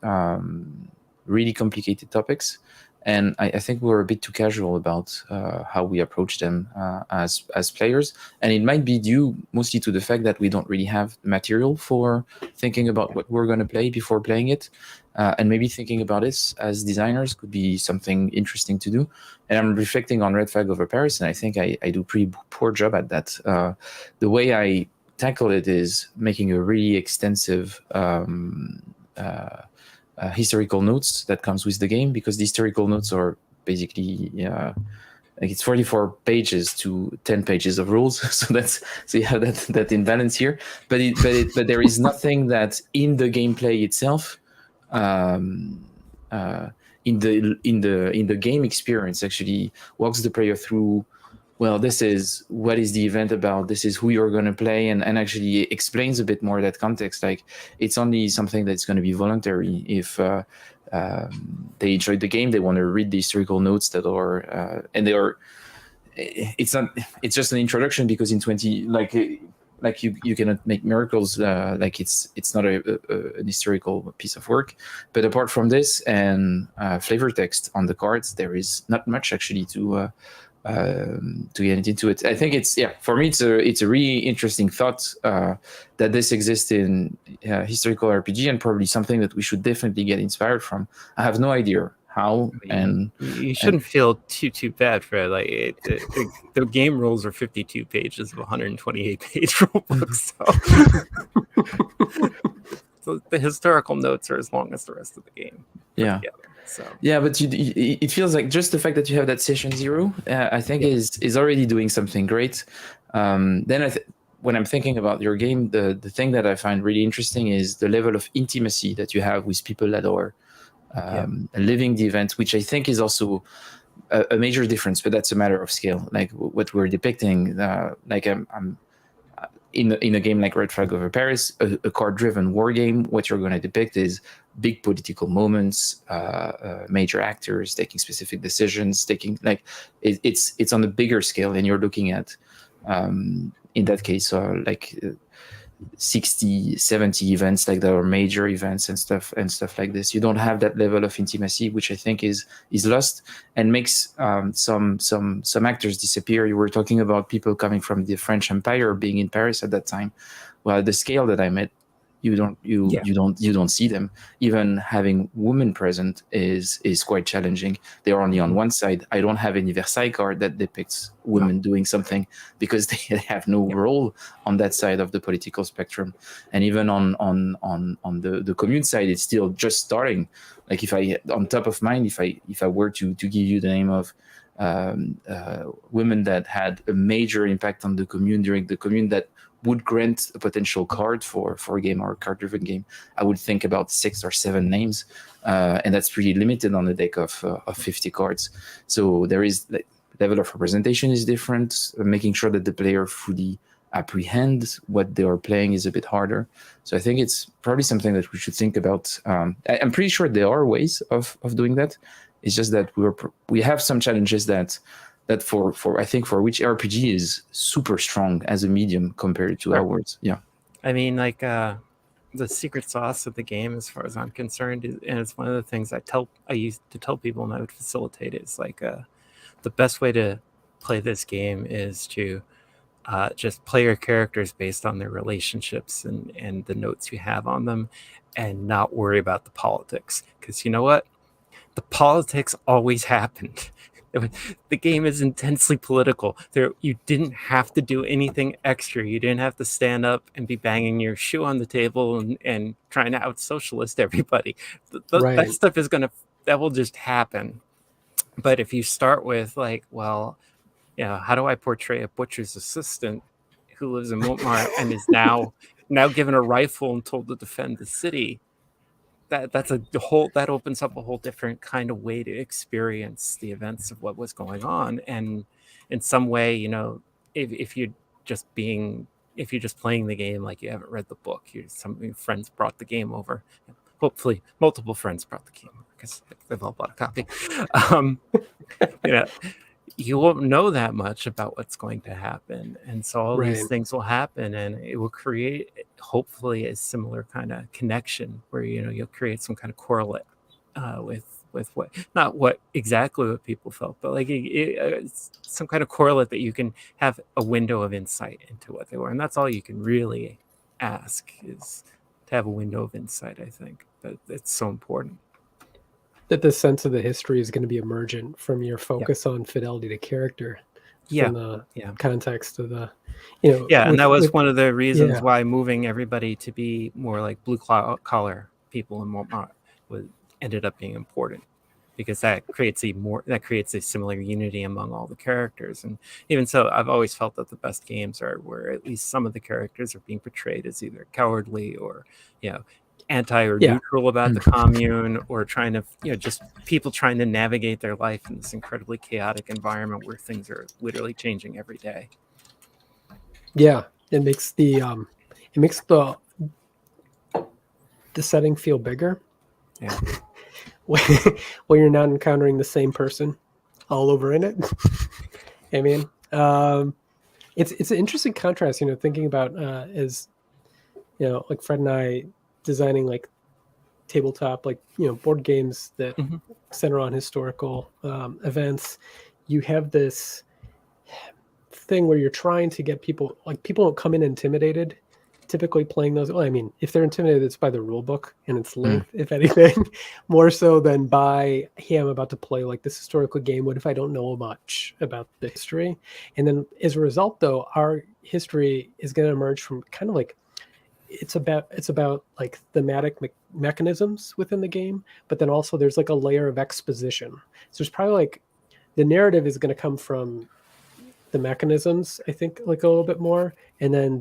really complicated topics. And I think we're a bit too casual about how we approach them as players. And it might be due mostly to the fact that we don't really have material for thinking about what we're going to play before playing it. And maybe thinking about this as designers could be something interesting to do. And I'm reflecting on Red Flag over Paris, and I think I do a pretty poor job at that. The way I tackle it is making a really extensive historical notes that comes with the game, because the historical notes are basically like it's 44 pages to 10 pages of rules. So you have that imbalance here. But there is nothing that in the gameplay itself, in the game experience, actually walks the player through. Well, this is what is the event about, this is who you're going to play, and actually explains a bit more that context. Like, it's only something that's going to be voluntary if they enjoyed the game, they want to read the historical notes that are and they are. It's just an introduction, because in 20 like you cannot make miracles. Like it's not an historical piece of work, but apart from this and flavor text on the cards, there is not much actually to to get into it. I think it's for me it's a really interesting thought that this exists in historical RPG, and probably something that we should definitely get inspired from. I have no idea how, and you shouldn't feel too bad for it. Like the game rules are 52 pages of 128 page rule books, so the historical notes are as long as the rest of the game. Yeah. Together. So yeah, but it feels like just the fact that you have that session 0, I think is already doing something great. Then when I'm thinking about your game, the thing that I find really interesting is the level of intimacy that you have with people that are living the event, which I think is also a major difference, but that's a matter of scale. Like what we're depicting, like I'm in a game like Red Flag over Paris, a card-driven war game, what you're going to depict is big political moments, major actors taking specific decisions, it's on a bigger scale, and you're looking at, in that case, 60, 70 events, like there are major events and stuff like this. You don't have that level of intimacy, which I think is lost and makes some actors disappear. You were talking about people coming from the French Empire being in Paris at that time. Well, the scale that I'm at, you don't see them. Even having women present is quite challenging. They're only on one side. I don't have any Versailles card that depicts women doing something, because they have no role on that side of the political spectrum. And even on the commune side, it's still just starting. Like if I, on top of mind, if I were to give you the name of women that had a major impact on the commune during the commune that would grant a potential card for a game or a card-driven game, I would think about 6 or 7 names, and that's pretty limited on a deck of 50 cards. So there is level of representation is different. Making sure that the player fully apprehends what they are playing is a bit harder. So I think it's probably something that we should think about. I'm pretty sure there are ways of doing that. It's just that we have some challenges that for I think for which RPG is super strong as a medium compared to ours. Yeah. I mean, like the secret sauce of the game, as far as I'm concerned, and it's one of the things I used to tell people, and I would facilitate it. It's like the best way to play this game is to just play your characters based on their relationships and the notes you have on them, and not worry about the politics. Because you know what? The politics always happened. The game is intensely political. You didn't have to do anything extra. You didn't have to stand up and be banging your shoe on the table and trying to out-socialist everybody. That stuff that will just happen. But if you start with how do I portray a butcher's assistant who lives in Montmartre and is now given a rifle and told to defend the city? That opens up a whole different kind of way to experience the events of what was going on. And in some way, if you're just playing the game like you haven't read the book, some of your friends brought the game over. Hopefully multiple friends brought the game over, because they've all bought a copy. You won't know that much about what's going to happen, and so all these things will happen, and it will create hopefully a similar kind of connection where you'll create some kind of correlate with what people felt, but like some kind of correlate that you can have a window of insight into what they were, and that's all you can really ask, is to have a window of insight. I think that it's so important. That the sense of the history is going to be emergent from your focus on fidelity to character. From the context of the, and that was one of the reasons why moving everybody to be more like blue collar people in Montmartre ended up being important, because that creates a similar unity among all the characters. And even so, I've always felt that the best games are where at least some of the characters are being portrayed as either cowardly or anti or neutral about the commune, or trying to just people trying to navigate their life in this incredibly chaotic environment where things are literally changing every day. It makes the setting feel bigger when you're not encountering the same person all over in it. I mean, it's an interesting contrast, thinking about as like Fred and I designing like tabletop, like board games that center on historical events. You have this thing where you're trying to get people, like people don't come in intimidated typically playing those. Well, I mean, if they're intimidated, it's by the rule book and its length, if anything, more so than by, hey, I'm about to play like this historical game. What if I don't know much about the history? And then as a result, though, our history is going to emerge from kind of like, it's about like thematic mechanisms within the game, but then also there's like a layer of exposition. So there's probably like the narrative is going to come from the mechanisms, I think, like a little bit more, and then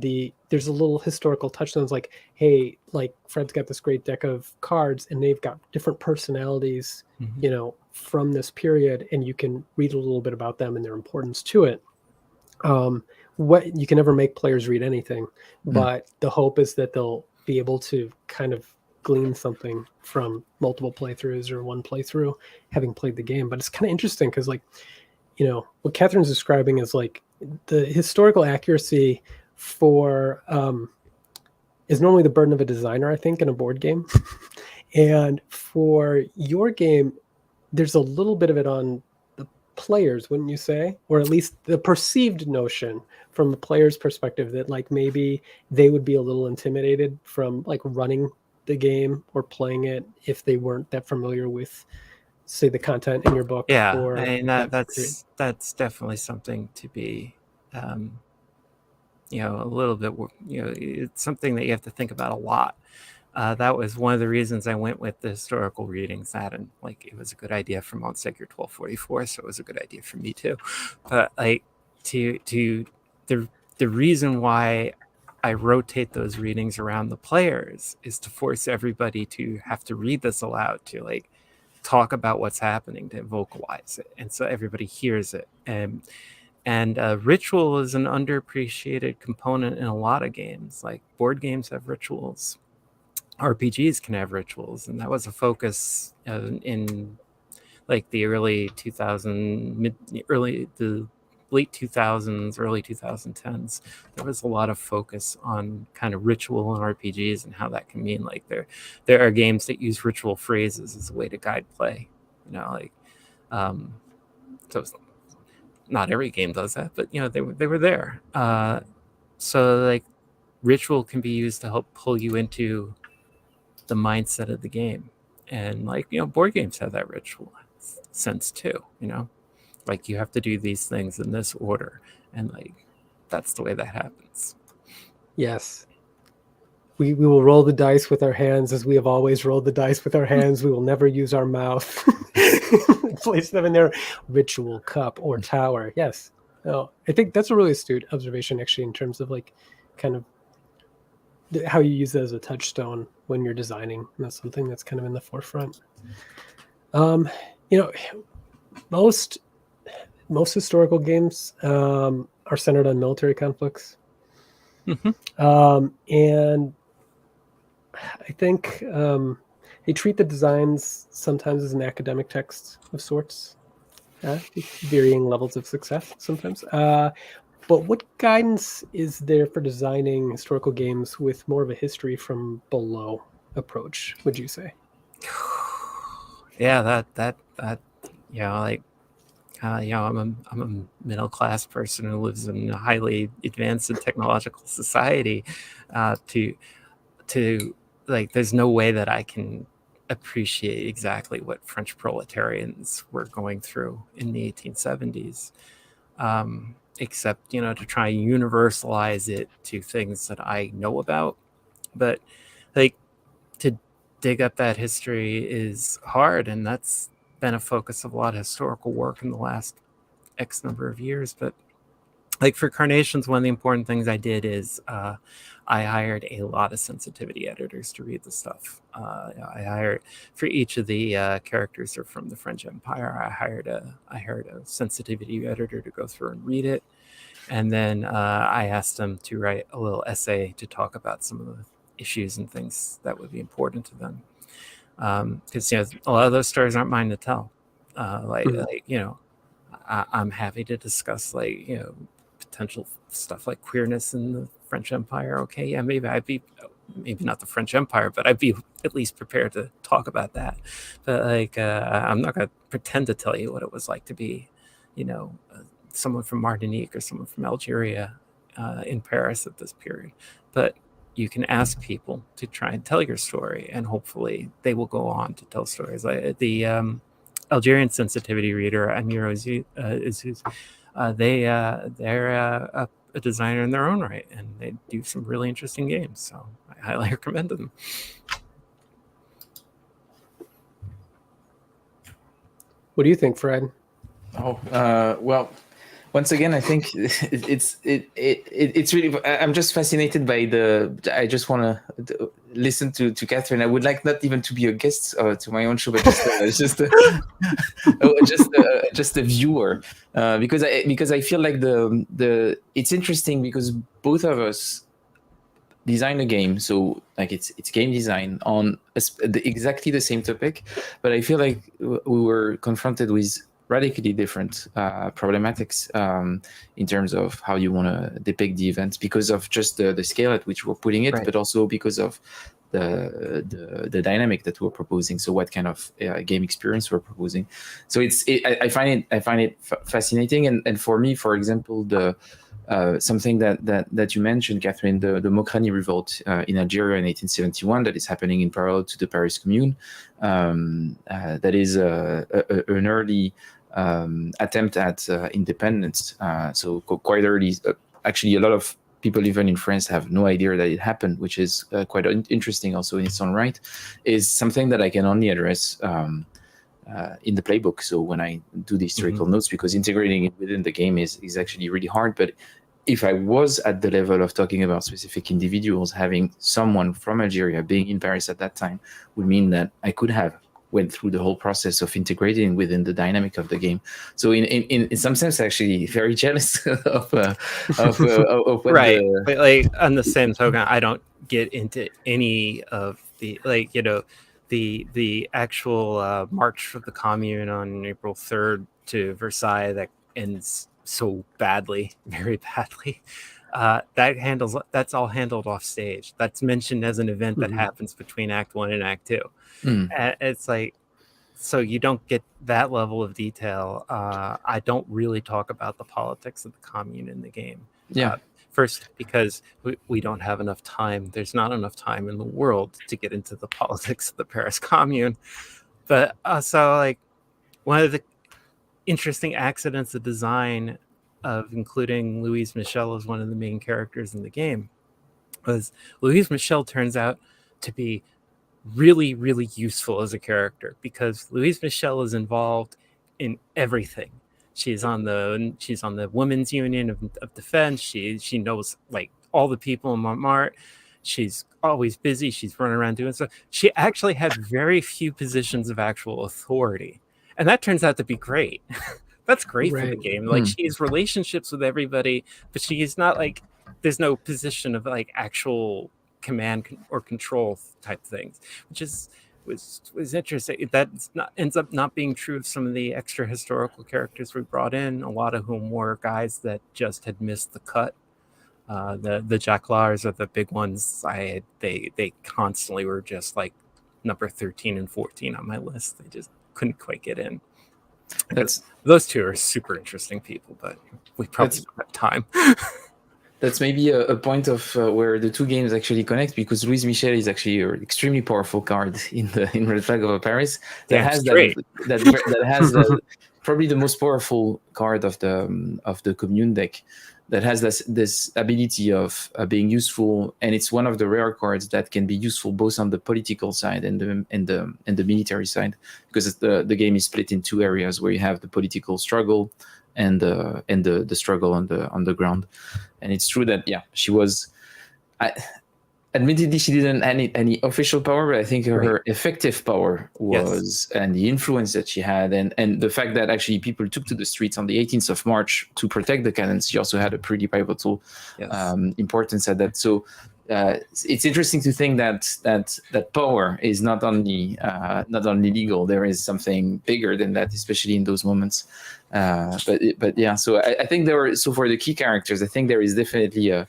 there's a little historical touchstones like, hey, like Fred's got this great deck of cards and they've got different personalities, you know, from this period, and you can read a little bit about them and their importance to it. What you can never make players read anything, but the hope is that they'll be able to kind of glean something from multiple playthroughs or one playthrough having played the game. But it's kind of interesting because, like, you know, what Catherine's describing is like the historical accuracy for is normally the burden of a designer, I think, in a board game. And for your game, there's a little bit of it on the players, wouldn't you say? Or at least the perceived notion from the player's perspective that like maybe they would be a little intimidated from like running the game or playing it if they weren't that familiar with, say, the content in your book. Yeah, or I mean, that's definitely something to be, you know, a little bit, you know, it's something that you have to think about a lot. That was one of the reasons I went with the historical readings. That, and like it was a good idea for Montsegur 1244, so it was a good idea for me too. But like the reason why I rotate those readings around the players is to force everybody to have to read this aloud, to like talk about what's happening, to vocalize it, and so everybody hears it. And ritual is an underappreciated component in a lot of games. Like board games have rituals, RPGs can have rituals, and that was a focus in like the early 2000, the late 2000s, early 2010s. There was a lot of focus on kind of ritual and RPGs and how that can mean, like there are games that use ritual phrases as a way to guide play, you know, like so not every game does that, but you know, they were there. So like ritual can be used to help pull you into the mindset of the game. And like, you know, board games have that ritual sense too, you know, like you have to do these things in this order, and like that's the way that happens. Yes. We will roll the dice with our hands as we have always rolled the dice with our hands. We will never use our mouth. Place them in their ritual cup or tower. Yes. No, I think that's a really astute observation, actually, in terms of like kind of how you use that as a touchstone when you're designing. And that's something that's kind of in the forefront. You know, most historical games are centered on military conflicts. And I think they treat the designs sometimes as an academic text of sorts, varying levels of success sometimes. But what guidance is there for designing historical games with more of a history from below approach, would you say? Yeah, that you know, like you know, I'm a middle class person who lives in a highly advanced and technological society. To like, there's no way that I can appreciate exactly what French proletarians were going through in the 1870s, except, you know, to try and universalize it to things that I know about. But like, to dig up that history is hard, and that's been a focus of a lot of historical work in the last X number of years. But like for Carnations, one of the important things I did is I hired a lot of sensitivity editors to read the stuff. I hired, for each of the characters are from the French Empire, I hired a sensitivity editor to go through and read it. And then I asked them to write a little essay to talk about some of the issues and things that would be important to them. Because you know, a lot of those stories aren't mine to tell. Like you know, I'm happy to discuss, like, you know, potential stuff like queerness in the French Empire. Okay, yeah, maybe not the French Empire, but I'd be at least prepared to talk about that. But like, I'm not gonna pretend to tell you what it was like to be, you know, someone from Martinique or someone from Algeria in Paris at this period. But you can ask people to try and tell your story, and hopefully they will go on to tell stories. The Algerian sensitivity reader, Amir Aziz, they're a designer in their own right, and they do some really interesting games. So I highly recommend them. What do you think, Fred? Oh, well, once again, I think it's really. I'm just fascinated by I just want to listen to Catherine. I would like not even to be a guest to my own show, but just just a viewer, because I feel like it's interesting because both of us design a game, so like it's game design on exactly the same topic, but I feel like we were confronted with radically different problematics in terms of how you want to depict the events, because of just the scale at which we're putting it, right. but also because of the dynamic that we're proposing. So what kind of game experience we're proposing. So I find it fascinating, and for me, for example, something that you mentioned, Catherine, the Mokrani revolt in Algeria in 1871 that is happening in parallel to the Paris Commune. That is an early attempt at independence. So quite early. Actually, a lot of people, even in France, have no idea that it happened, which is quite interesting also in its own right. Is something that I can only address in the playbook. So when I do the historical notes, because integrating it within the game is actually really hard. But if I was at the level of talking about specific individuals, having someone from Algeria being in Paris at that time would mean that I could have went through the whole process of integrating within the dynamic of the game. So in some sense, actually very jealous of what right. But like on the same token, I don't get into any of the the actual march for the Commune on April 3rd to Versailles that ends so badly, very badly. That's all handled off stage. That's mentioned as an event that happens between Act 1 and Act 2. It's like, so you don't get that level of detail. I don't really talk about the politics of the Commune in the game. Yeah. First, because we don't have enough time. There's not enough time in the world to get into the politics of the Paris Commune. But also, like, one of the interesting accidents of design of including Louise Michel as one of the main characters in the game was Louise Michel turns out to be really, really useful as a character, because Louise Michel is involved in everything. She's on the Women's Union of Defense. She knows like all the people in Montmartre. She's always busy. She's running around doing stuff. She actually had very few positions of actual authority, and that turns out to be great. That's great for the game. Like she has relationships with everybody, but she is not like, there's no position of like actual command or control type things, which was interesting. That ends up not being true of some of the extra historical characters we brought in, a lot of whom were guys that just had missed the cut. The Jacquelars are the big ones. They constantly were just like number 13 and 14 on my list. They just couldn't quite get in. Those two are super interesting people, but we probably don't have time. That's maybe a point of where the two games actually connect, because Louise Michel is actually an extremely powerful card in Red Flag over Paris. That has probably the most powerful card of the Commune deck. That has this ability of being useful, and it's one of the rare cards that can be useful both on the political side and the military side, because the game is split in two areas where you have the political struggle and the struggle on the ground. And it's true that she was. Admittedly, she didn't have any official power, but I think her effective power was, and the influence that she had, and the fact that actually people took to the streets on the 18th of March to protect the cannons. She also had a pretty pivotal importance at that. So it's interesting to think that power is not only legal. There is something bigger than that, especially in those moments. But yeah. So I think for the key characters, I think there is definitely a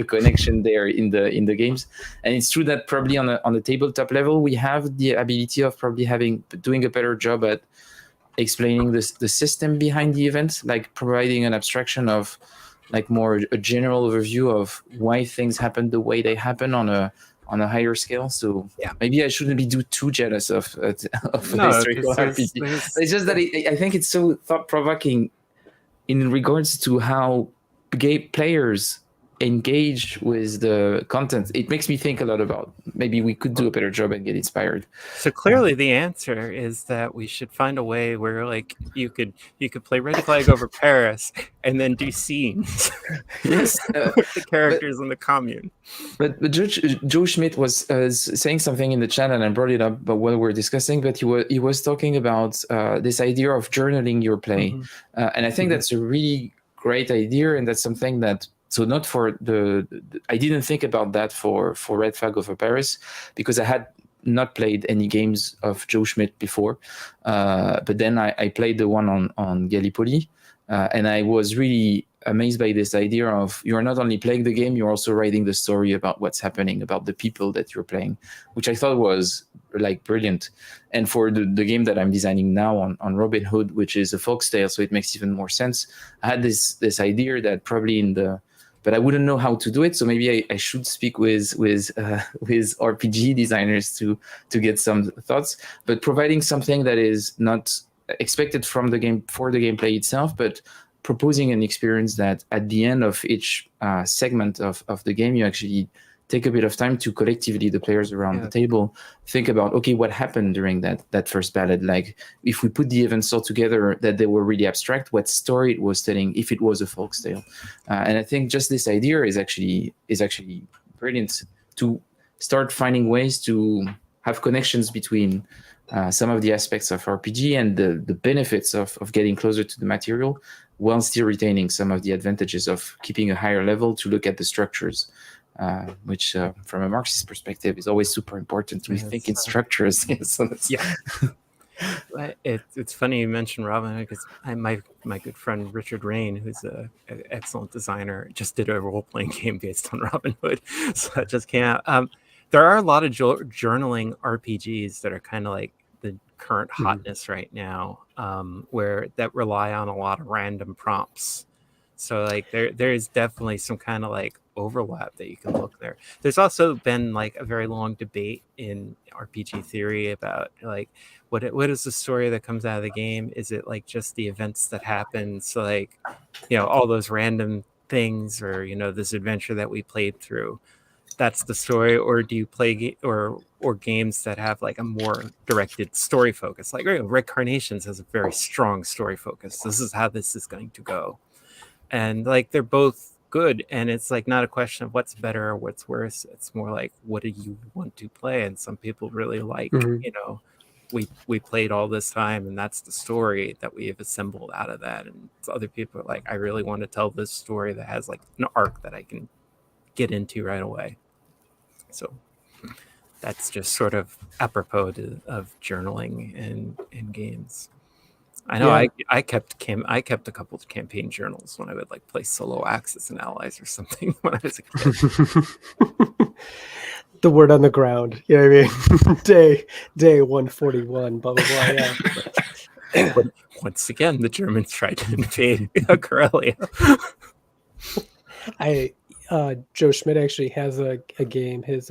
connection there in the games. And it's true that probably on the tabletop level we have the ability of probably doing a better job at explaining the system behind the event, like providing an abstraction of like more a general overview of why things happen the way they happen on a higher scale. So maybe I shouldn't be too jealous of No, historical 'cause RPG. there's- It's just that I think it's so thought provoking in regards to how players engage with the content. It makes me think a lot about maybe we could do a better job and get inspired. So clearly the answer is that we should find a way where like you could play Red Flag Over Paris and then do scenes Yes, with the characters in the commune. But Joe Schmidt was saying something in the chat, and I brought it up but while we're discussing, but he was talking about this idea of journaling your play. And I think that's a really great idea, and that's something that, so not for I didn't think about that for Red Flag Over Paris, because I had not played any games of Joe Schmidt before. But then I played the one on Gallipoli, and I was really amazed by this idea of you're not only playing the game, you're also writing the story about what's happening, about the people that you're playing, which I thought was like brilliant. And for the game that I'm designing now on Robin Hood, which is a folktale, so it makes even more sense. I had this idea that probably but I wouldn't know how to do it. So maybe I should speak with RPG designers to get some thoughts, but providing something that is not expected from the game for the gameplay itself, but proposing an experience that at the end of each segment of the game, you actually take a bit of time to collectively, the players around the table, think about, okay, what happened during that first ballad? Like, if we put the events all together, that they were really abstract, what story it was telling, if it was a folktale. And I think just this idea is actually brilliant, to start finding ways to have connections between some of the aspects of RPG and the benefits of getting closer to the material, while still retaining some of the advantages of keeping a higher level to look at the structures. Which from a Marxist perspective is always super important to think in structures. So it's funny you mentioned Ramen, because my good friend Richard Rain, who's an excellent designer, just did a role-playing game based on Robin Hood. So that just came out. There are a lot of journaling RPGs that are kind of like the current hotness right now, where that rely on a lot of random prompts. So like there is definitely some kind of like overlap that you can look there. There's also been like a very long debate in RPG theory about like what is the story that comes out of the game? Is it like just the events that happen? So like, all those random things, or this adventure that we played through, that's the story, or do you play or games that have like a more directed story focus? Like Red Carnations has a very strong story focus. This is how this is going to go. And like they're both good, and it's like not a question of what's better or what's worse. It's more like, what do you want to play? And some people really like, we played all this time, and that's the story that we have assembled out of that. And other people are like, I really want to tell this story that has like an arc that I can get into right away. So that's just sort of apropos of journaling in games. I know I kept a couple of campaign journals when I would like play solo Axis and Allies or something when I was a kid. The word on the ground. You know what I mean? day 141, blah, blah, blah. Yeah. But once again, the Germans tried to invade Karelia. Joe Schmidt actually has a game. His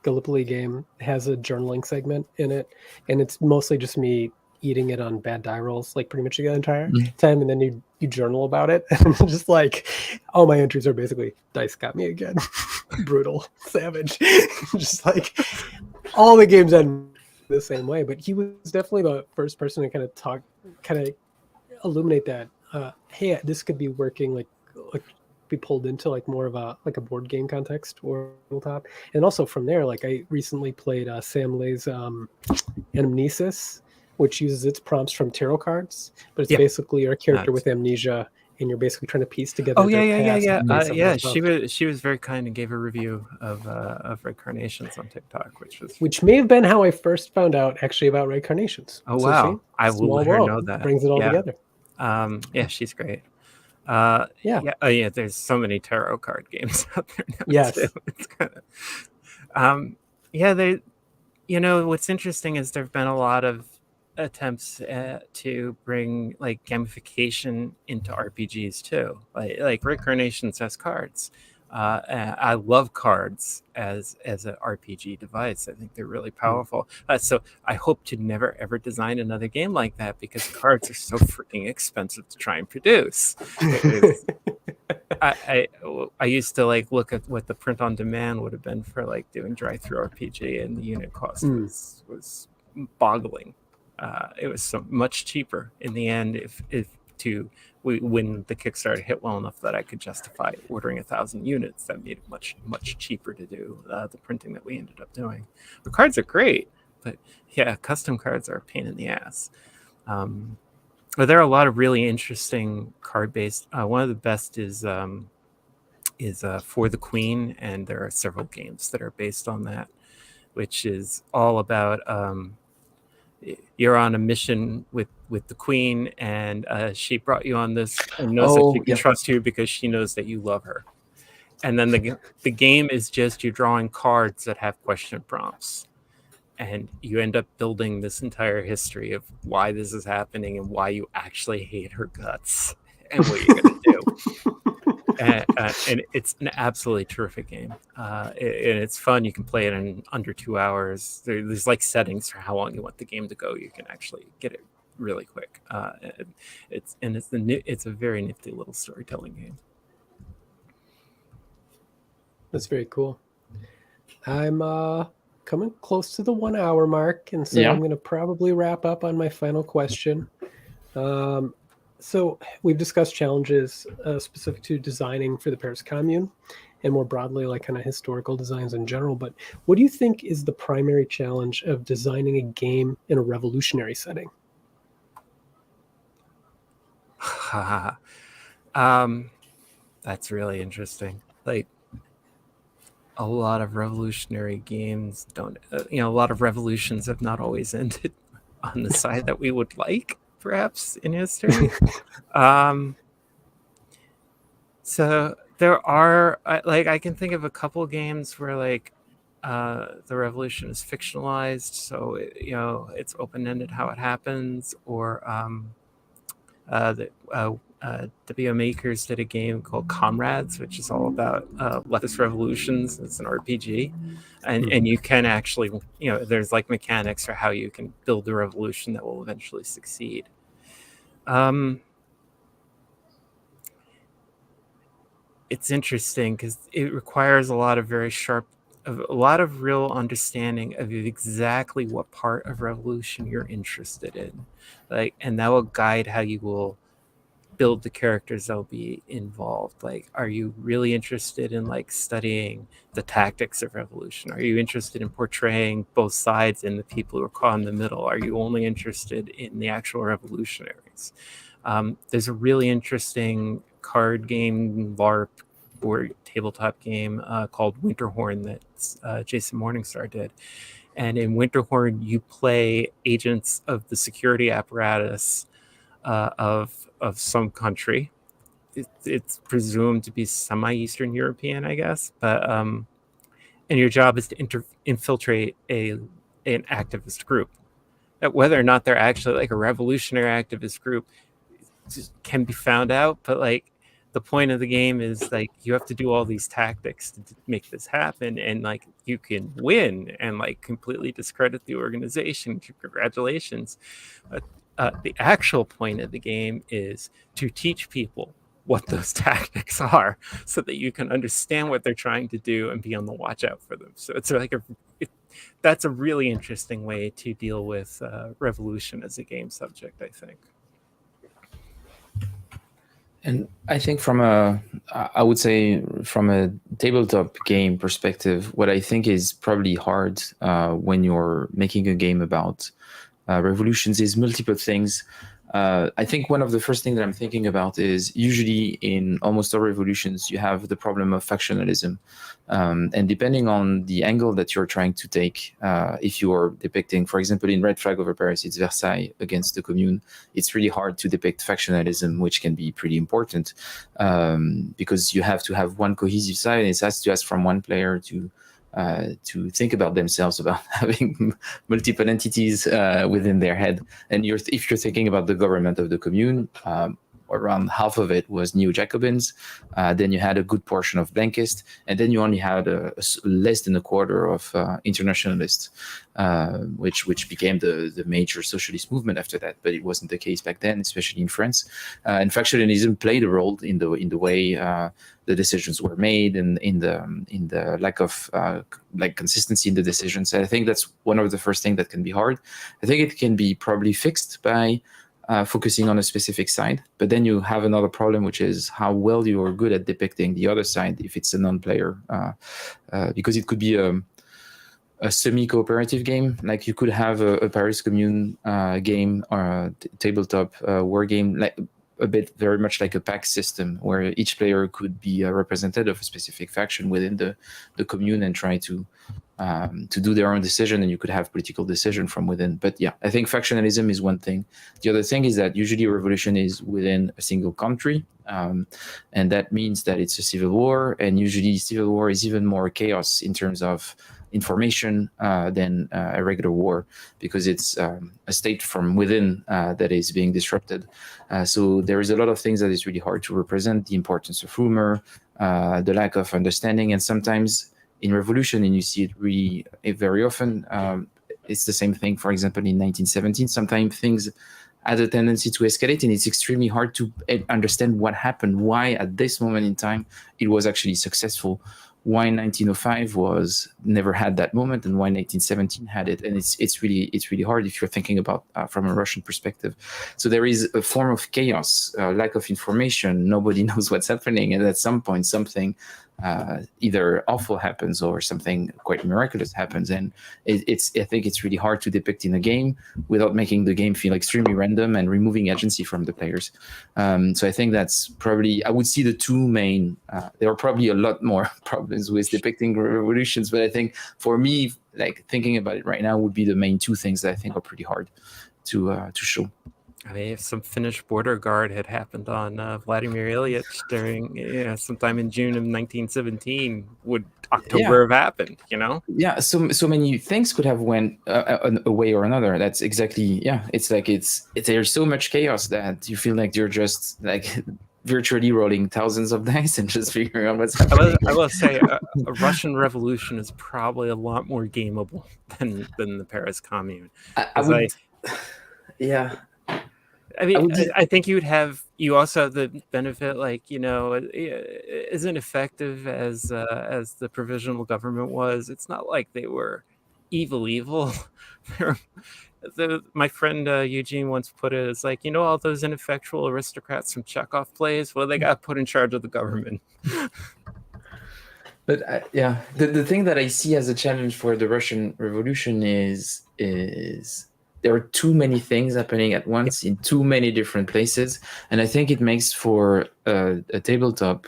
Gallipoli game has a journaling segment in it, and it's mostly just me eating it on bad die rolls, like pretty much the entire time, and then you journal about it, and just like all my entries are basically dice got me again. Brutal, savage. Just like all the games end the same way. But he was definitely the first person to kind of illuminate that. Hey, this could be working like be pulled into like more of a board game context or tabletop. And also from there, like I recently played Sam Lay's Anamnesis, which uses its prompts from tarot cards, but it's basically you're a character with amnesia, and you're basically trying to piece together. She was very kind and gave a review of Red Carnations on TikTok, which may have been how I first found out actually about Red Carnations. Oh wow! I will let her know that. Brings it all together. She's great. There's so many tarot card games out there now. Too. It's kind of what's interesting is there've been a lot of attempts to bring like gamification into RPGs too. Like Carnations has cards. And I love cards as an RPG device. I think they're really powerful. So I hope to never ever design another game like that because cards are so freaking expensive to try and produce. I used to like look at what the print on demand would have been for like doing drive-through RPG, and the unit cost was boggling. It was so much cheaper in the end when the Kickstarter hit well enough that I could justify ordering 1,000 units. That made it much cheaper to do the printing that we ended up doing. The cards are great, but yeah, custom cards are a pain in the ass. But there are a lot of really interesting card-based. One of the best is For the Queen, and there are several games that are based on that, which is all about you're on a mission with the queen, and she brought you on this and knows that she can trust you because she knows that you love her. And then the game is just you drawing cards that have question prompts, and you end up building this entire history of why this is happening and why you actually hate her guts and what you're going to do. And it's an absolutely terrific game, and it's fun. You can play it in under 2 hours. There's like settings for how long you want the game to go. You can actually get it really quick. It's a very nifty little storytelling game. That's very cool. I'm coming close to the 1 hour mark, and so I'm going to probably wrap up on my final question. So we've discussed challenges specific to designing for the Paris Commune, and more broadly, like kind of historical designs in general. But what do you think is the primary challenge of designing a game in a revolutionary setting? That's really interesting. Like, a lot of revolutionary games don't, a lot of revolutions have not always ended on the side that we would like, perhaps, in history. So there are, I can think of a couple games where the revolution is fictionalized, so it's open-ended how it happens, or WO Makers did a game called Comrades, which is all about leftist revolutions. It's an RPG, and you can actually, there's like mechanics for how you can build a revolution that will eventually succeed. It's interesting because it requires a lot of real understanding of exactly what part of revolution you're interested in, and that will guide how you will build the characters that will be involved. Like, are you really interested in studying the tactics of revolution? Are you interested in portraying both sides and the people who are caught in the middle? Are you only interested in the actual revolutionaries? There's a really interesting card game, LARP, or tabletop game called Winterhorn that Jason Morningstar did. And in Winterhorn, you play agents of the security apparatus of some country. It's presumed to be semi-Eastern European, I guess. But and your job is to infiltrate an activist group. Whether or not they're actually a revolutionary activist group can be found out, but the point of the game is you have to do all these tactics to make this happen, and you can win and completely discredit the organization. Congratulations. But the actual point of the game is to teach people what those tactics are so that you can understand what they're trying to do and be on the watch out for them. So it's that's a really interesting way to deal with revolution as a game subject, I think. And I think I would say from a tabletop game perspective, what I think is probably hard when you're making a game about revolutions is multiple things. I think one of the first things that I'm thinking about is usually in almost all revolutions, you have the problem of factionalism. And depending on the angle that you're trying to take, if you're depicting, for example, in Red Flag over Paris, it's Versailles against the Commune. It's really hard to depict factionalism, which can be pretty important because you have to have one cohesive side. It has to ask from one player to to think about themselves, about having multiple entities within their head. And if you're thinking about the government of the commune, around half of it was Neo-Jacobins. Then you had a good portion of Blanquists, and then you only had less than a quarter of Internationalists, which became the major socialist movement after that. But it wasn't the case back then, especially in France. And factionalism played a role in the way the decisions were made, and in the lack of consistency in the decisions. And I think that's one of the first things that can be hard. I think it can be probably fixed by focusing on a specific side, but then you have another problem, which is how well you are good at depicting the other side if it's a non-player, because it could be a semi-cooperative game. Like you could have a Paris Commune game or a tabletop war game, like a bit very much like a pack system, where each player could be a representative of a specific faction within the commune and try to do their own decision, and you could have political decision from within. But yeah, I think factionalism is one thing. The other thing is that usually a revolution is within a single country, and that means that it's a civil war, and usually civil war is even more chaos in terms of information than a regular war, because it's a state from within that is being disrupted. So there is a lot of things that is really hard to represent: the importance of rumor, the lack of understanding, and sometimes in revolution, and you see it really very often, it's the same thing. For example, in 1917, sometimes things had a tendency to escalate, and it's extremely hard to understand what happened, why at this moment in time it was actually successful, why 1905 was never had that moment, and why 1917 had it. And it's really hard if you're thinking about from a Russian perspective. So there is a form of chaos, lack of information, nobody knows what's happening, and at some point something either awful happens or something quite miraculous happens, and I think it's really hard to depict in a game without making the game feel extremely random and removing agency from the players. So I think that's probably, I would see the two main, there are probably a lot more problems with depicting revolutions, but I think for me, like thinking about it right now, would be the main two things that I think are pretty hard to show. I mean, if some Finnish border guard had happened on Vladimir Ilyich during sometime in June of 1917, would October have happened? Yeah, so many things could have went a way or another. That's exactly, it's like there's so much chaos that you feel like you're just like virtually rolling thousands of dice and just figuring out what's happening. I will say a Russian Revolution is probably a lot more gameable than the Paris Commune. Yeah. I mean, I think you also have the benefit, as ineffective as the provisional government was, it's not like they were evil. My friend Eugene once put it as like, all those ineffectual aristocrats from Chekhov plays, well, they got put in charge of the government. But the thing that I see as a challenge for the Russian Revolution is there are too many things happening at once in too many different places, and I think it makes for a tabletop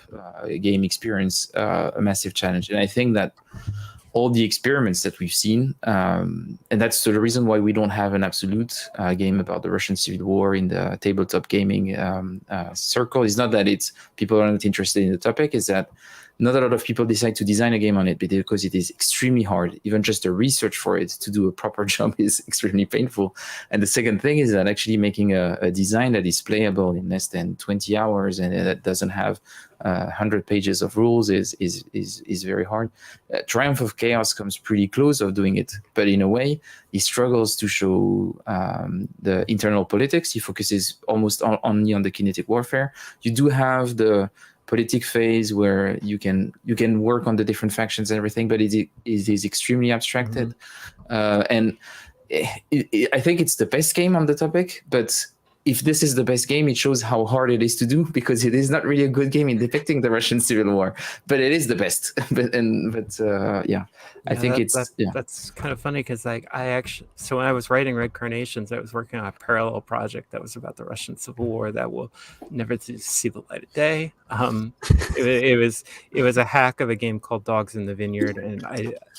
game experience a massive challenge. And I think that all the experiments that we've seen, and that's the reason why we don't have an absolute game about the Russian Civil War in the tabletop gaming circle, is not that it's people are not interested in the topic, is that not a lot of people decide to design a game on it because it is extremely hard. Even just the research for it to do a proper job is extremely painful. And the second thing is that actually making a design that is playable in less than 20 hours and that doesn't have 100 pages of rules is very hard. Triumph of Chaos comes pretty close of doing it, but in a way, he struggles to show the internal politics. He focuses almost only on the kinetic warfare. You do have the politic phase where you can work on the different factions and everything, but it is extremely abstracted. And I think it's the best game on the topic, but if this is the best game, it shows how hard it is to do, because it is not really a good game in depicting the Russian Civil War, but it is the best. I think that's kind of funny, because when I was writing Red Carnations, I was working on a parallel project that was about the Russian Civil War that will never see the light of day. It was a hack of a game called Dogs in the Vineyard, and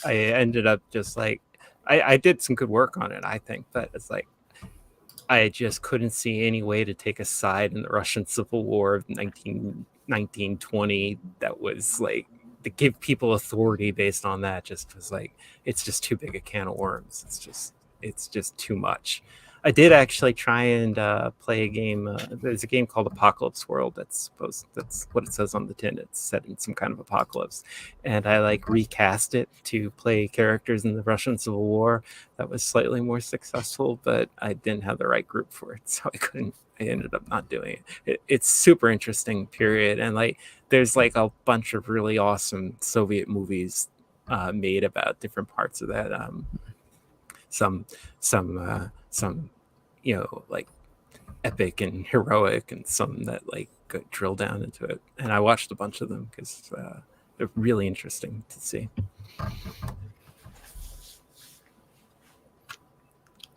I ended up just like I did some good work on it, I think, but it's like I just couldn't see any way to take a side in the Russian Civil War of 1920 that was like to give people authority based on that just was like, it's just too big a can of worms. It's just too much. I did actually try and play a game. There's a game called Apocalypse World. That's what it says on the tin. It's set in some kind of apocalypse, and I like recast it to play characters in the Russian Civil War. That was slightly more successful, but I didn't have the right group for it, so I ended up not doing it. It's super interesting period, and like there's like a bunch of really awesome Soviet movies made about different parts of that. Some like epic and heroic, and some that like drill down into it. And I watched a bunch of them because they're really interesting to see.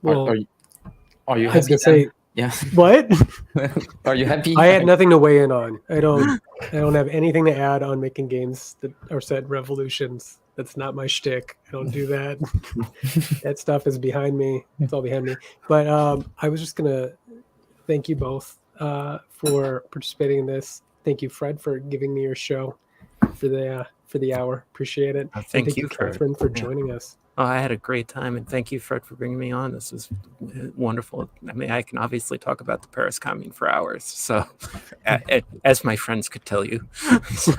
Well, are you I was happy? gonna say, Yeah. what? Are you happy? I had nothing to weigh in on. I don't have anything to add on making games that are set in revolutions. That's not my shtick. I don't do that. That stuff is behind me. It's all behind me. But I was just gonna thank you both for participating in this. Thank you, Fred, for giving me your show for the hour. Appreciate it. Thank you, Catherine, for joining us. Oh, I had a great time, and thank you, Fred, for bringing me on. This was wonderful. I mean, I can obviously talk about the Paris Commune for hours, so as my friends could tell you. So.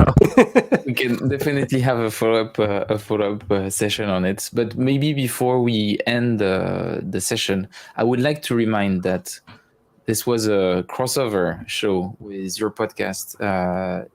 We can definitely have a follow-up session on it. But maybe before we end the session, I would like to remind that this was a crossover show with your podcast,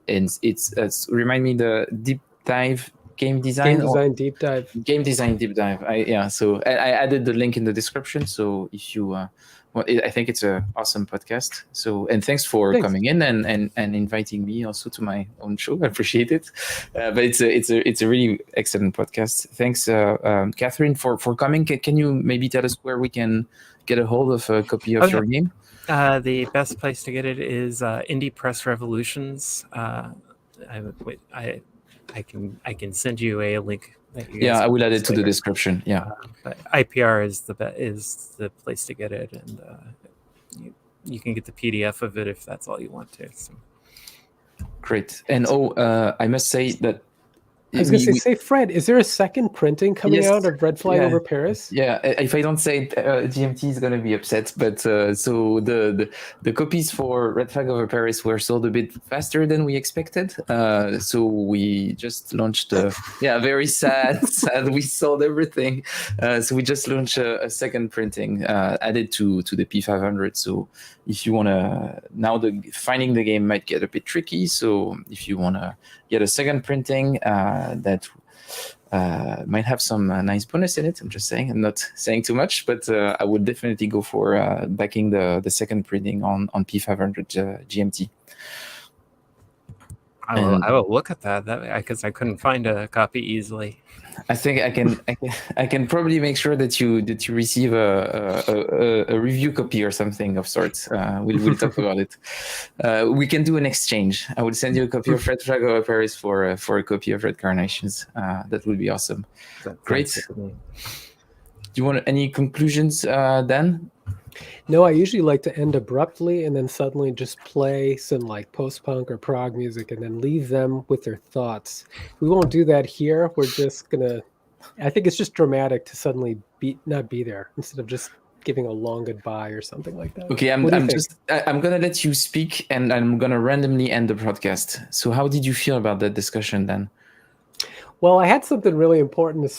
and it's remind me the deep dive. Game design deep dive. Game design deep dive. So I added the link in the description. So if you, I think it's an awesome podcast. So, and thanks for coming in and inviting me also to my own show. I appreciate it. But it's a really excellent podcast. Thanks, Catherine, for coming. Can you maybe tell us where we can get a hold of a copy of your game? The best place to get it is Indie Press Revolutions. I can send you a link. I will add it to the description. Yeah, but IPR is the place to get it, and you can get the PDF of it if that's all you want to. So. Great. And I must say that I was going to say, Fred, is there a second printing coming out of Red Flag Over Paris? Yeah, if I don't say it, GMT is going to be upset. But so the copies for Red Flag Over Paris were sold a bit faster than we expected. So we just launched very sad. We sold everything. So we just launched a second printing added to the P500. So if you want to, now finding the game might get a bit tricky. So if you want to get a second printing that might have some nice bonus in it. I'm just saying, I'm not saying too much, but I would definitely go for backing the second printing on P500 GMT. I will look at that because I couldn't find a copy easily. I think I can probably make sure that you receive a review copy or something of sorts. We'll talk about it. We can do an exchange. I will send you a copy of Red Flag Over Paris for a copy of Red Carnations. That would be awesome. Great. Do you want any conclusions, Dan? No, I usually like to end abruptly and then suddenly just play some like post-punk or prog music and then leave them with their thoughts. We won't do that here. We're just gonna, I think it's just dramatic to suddenly not be there instead of just giving a long goodbye or something like that. Okay, I'm gonna let you speak and I'm gonna randomly end the broadcast. So how did you feel about that discussion then? Well, I had something really important to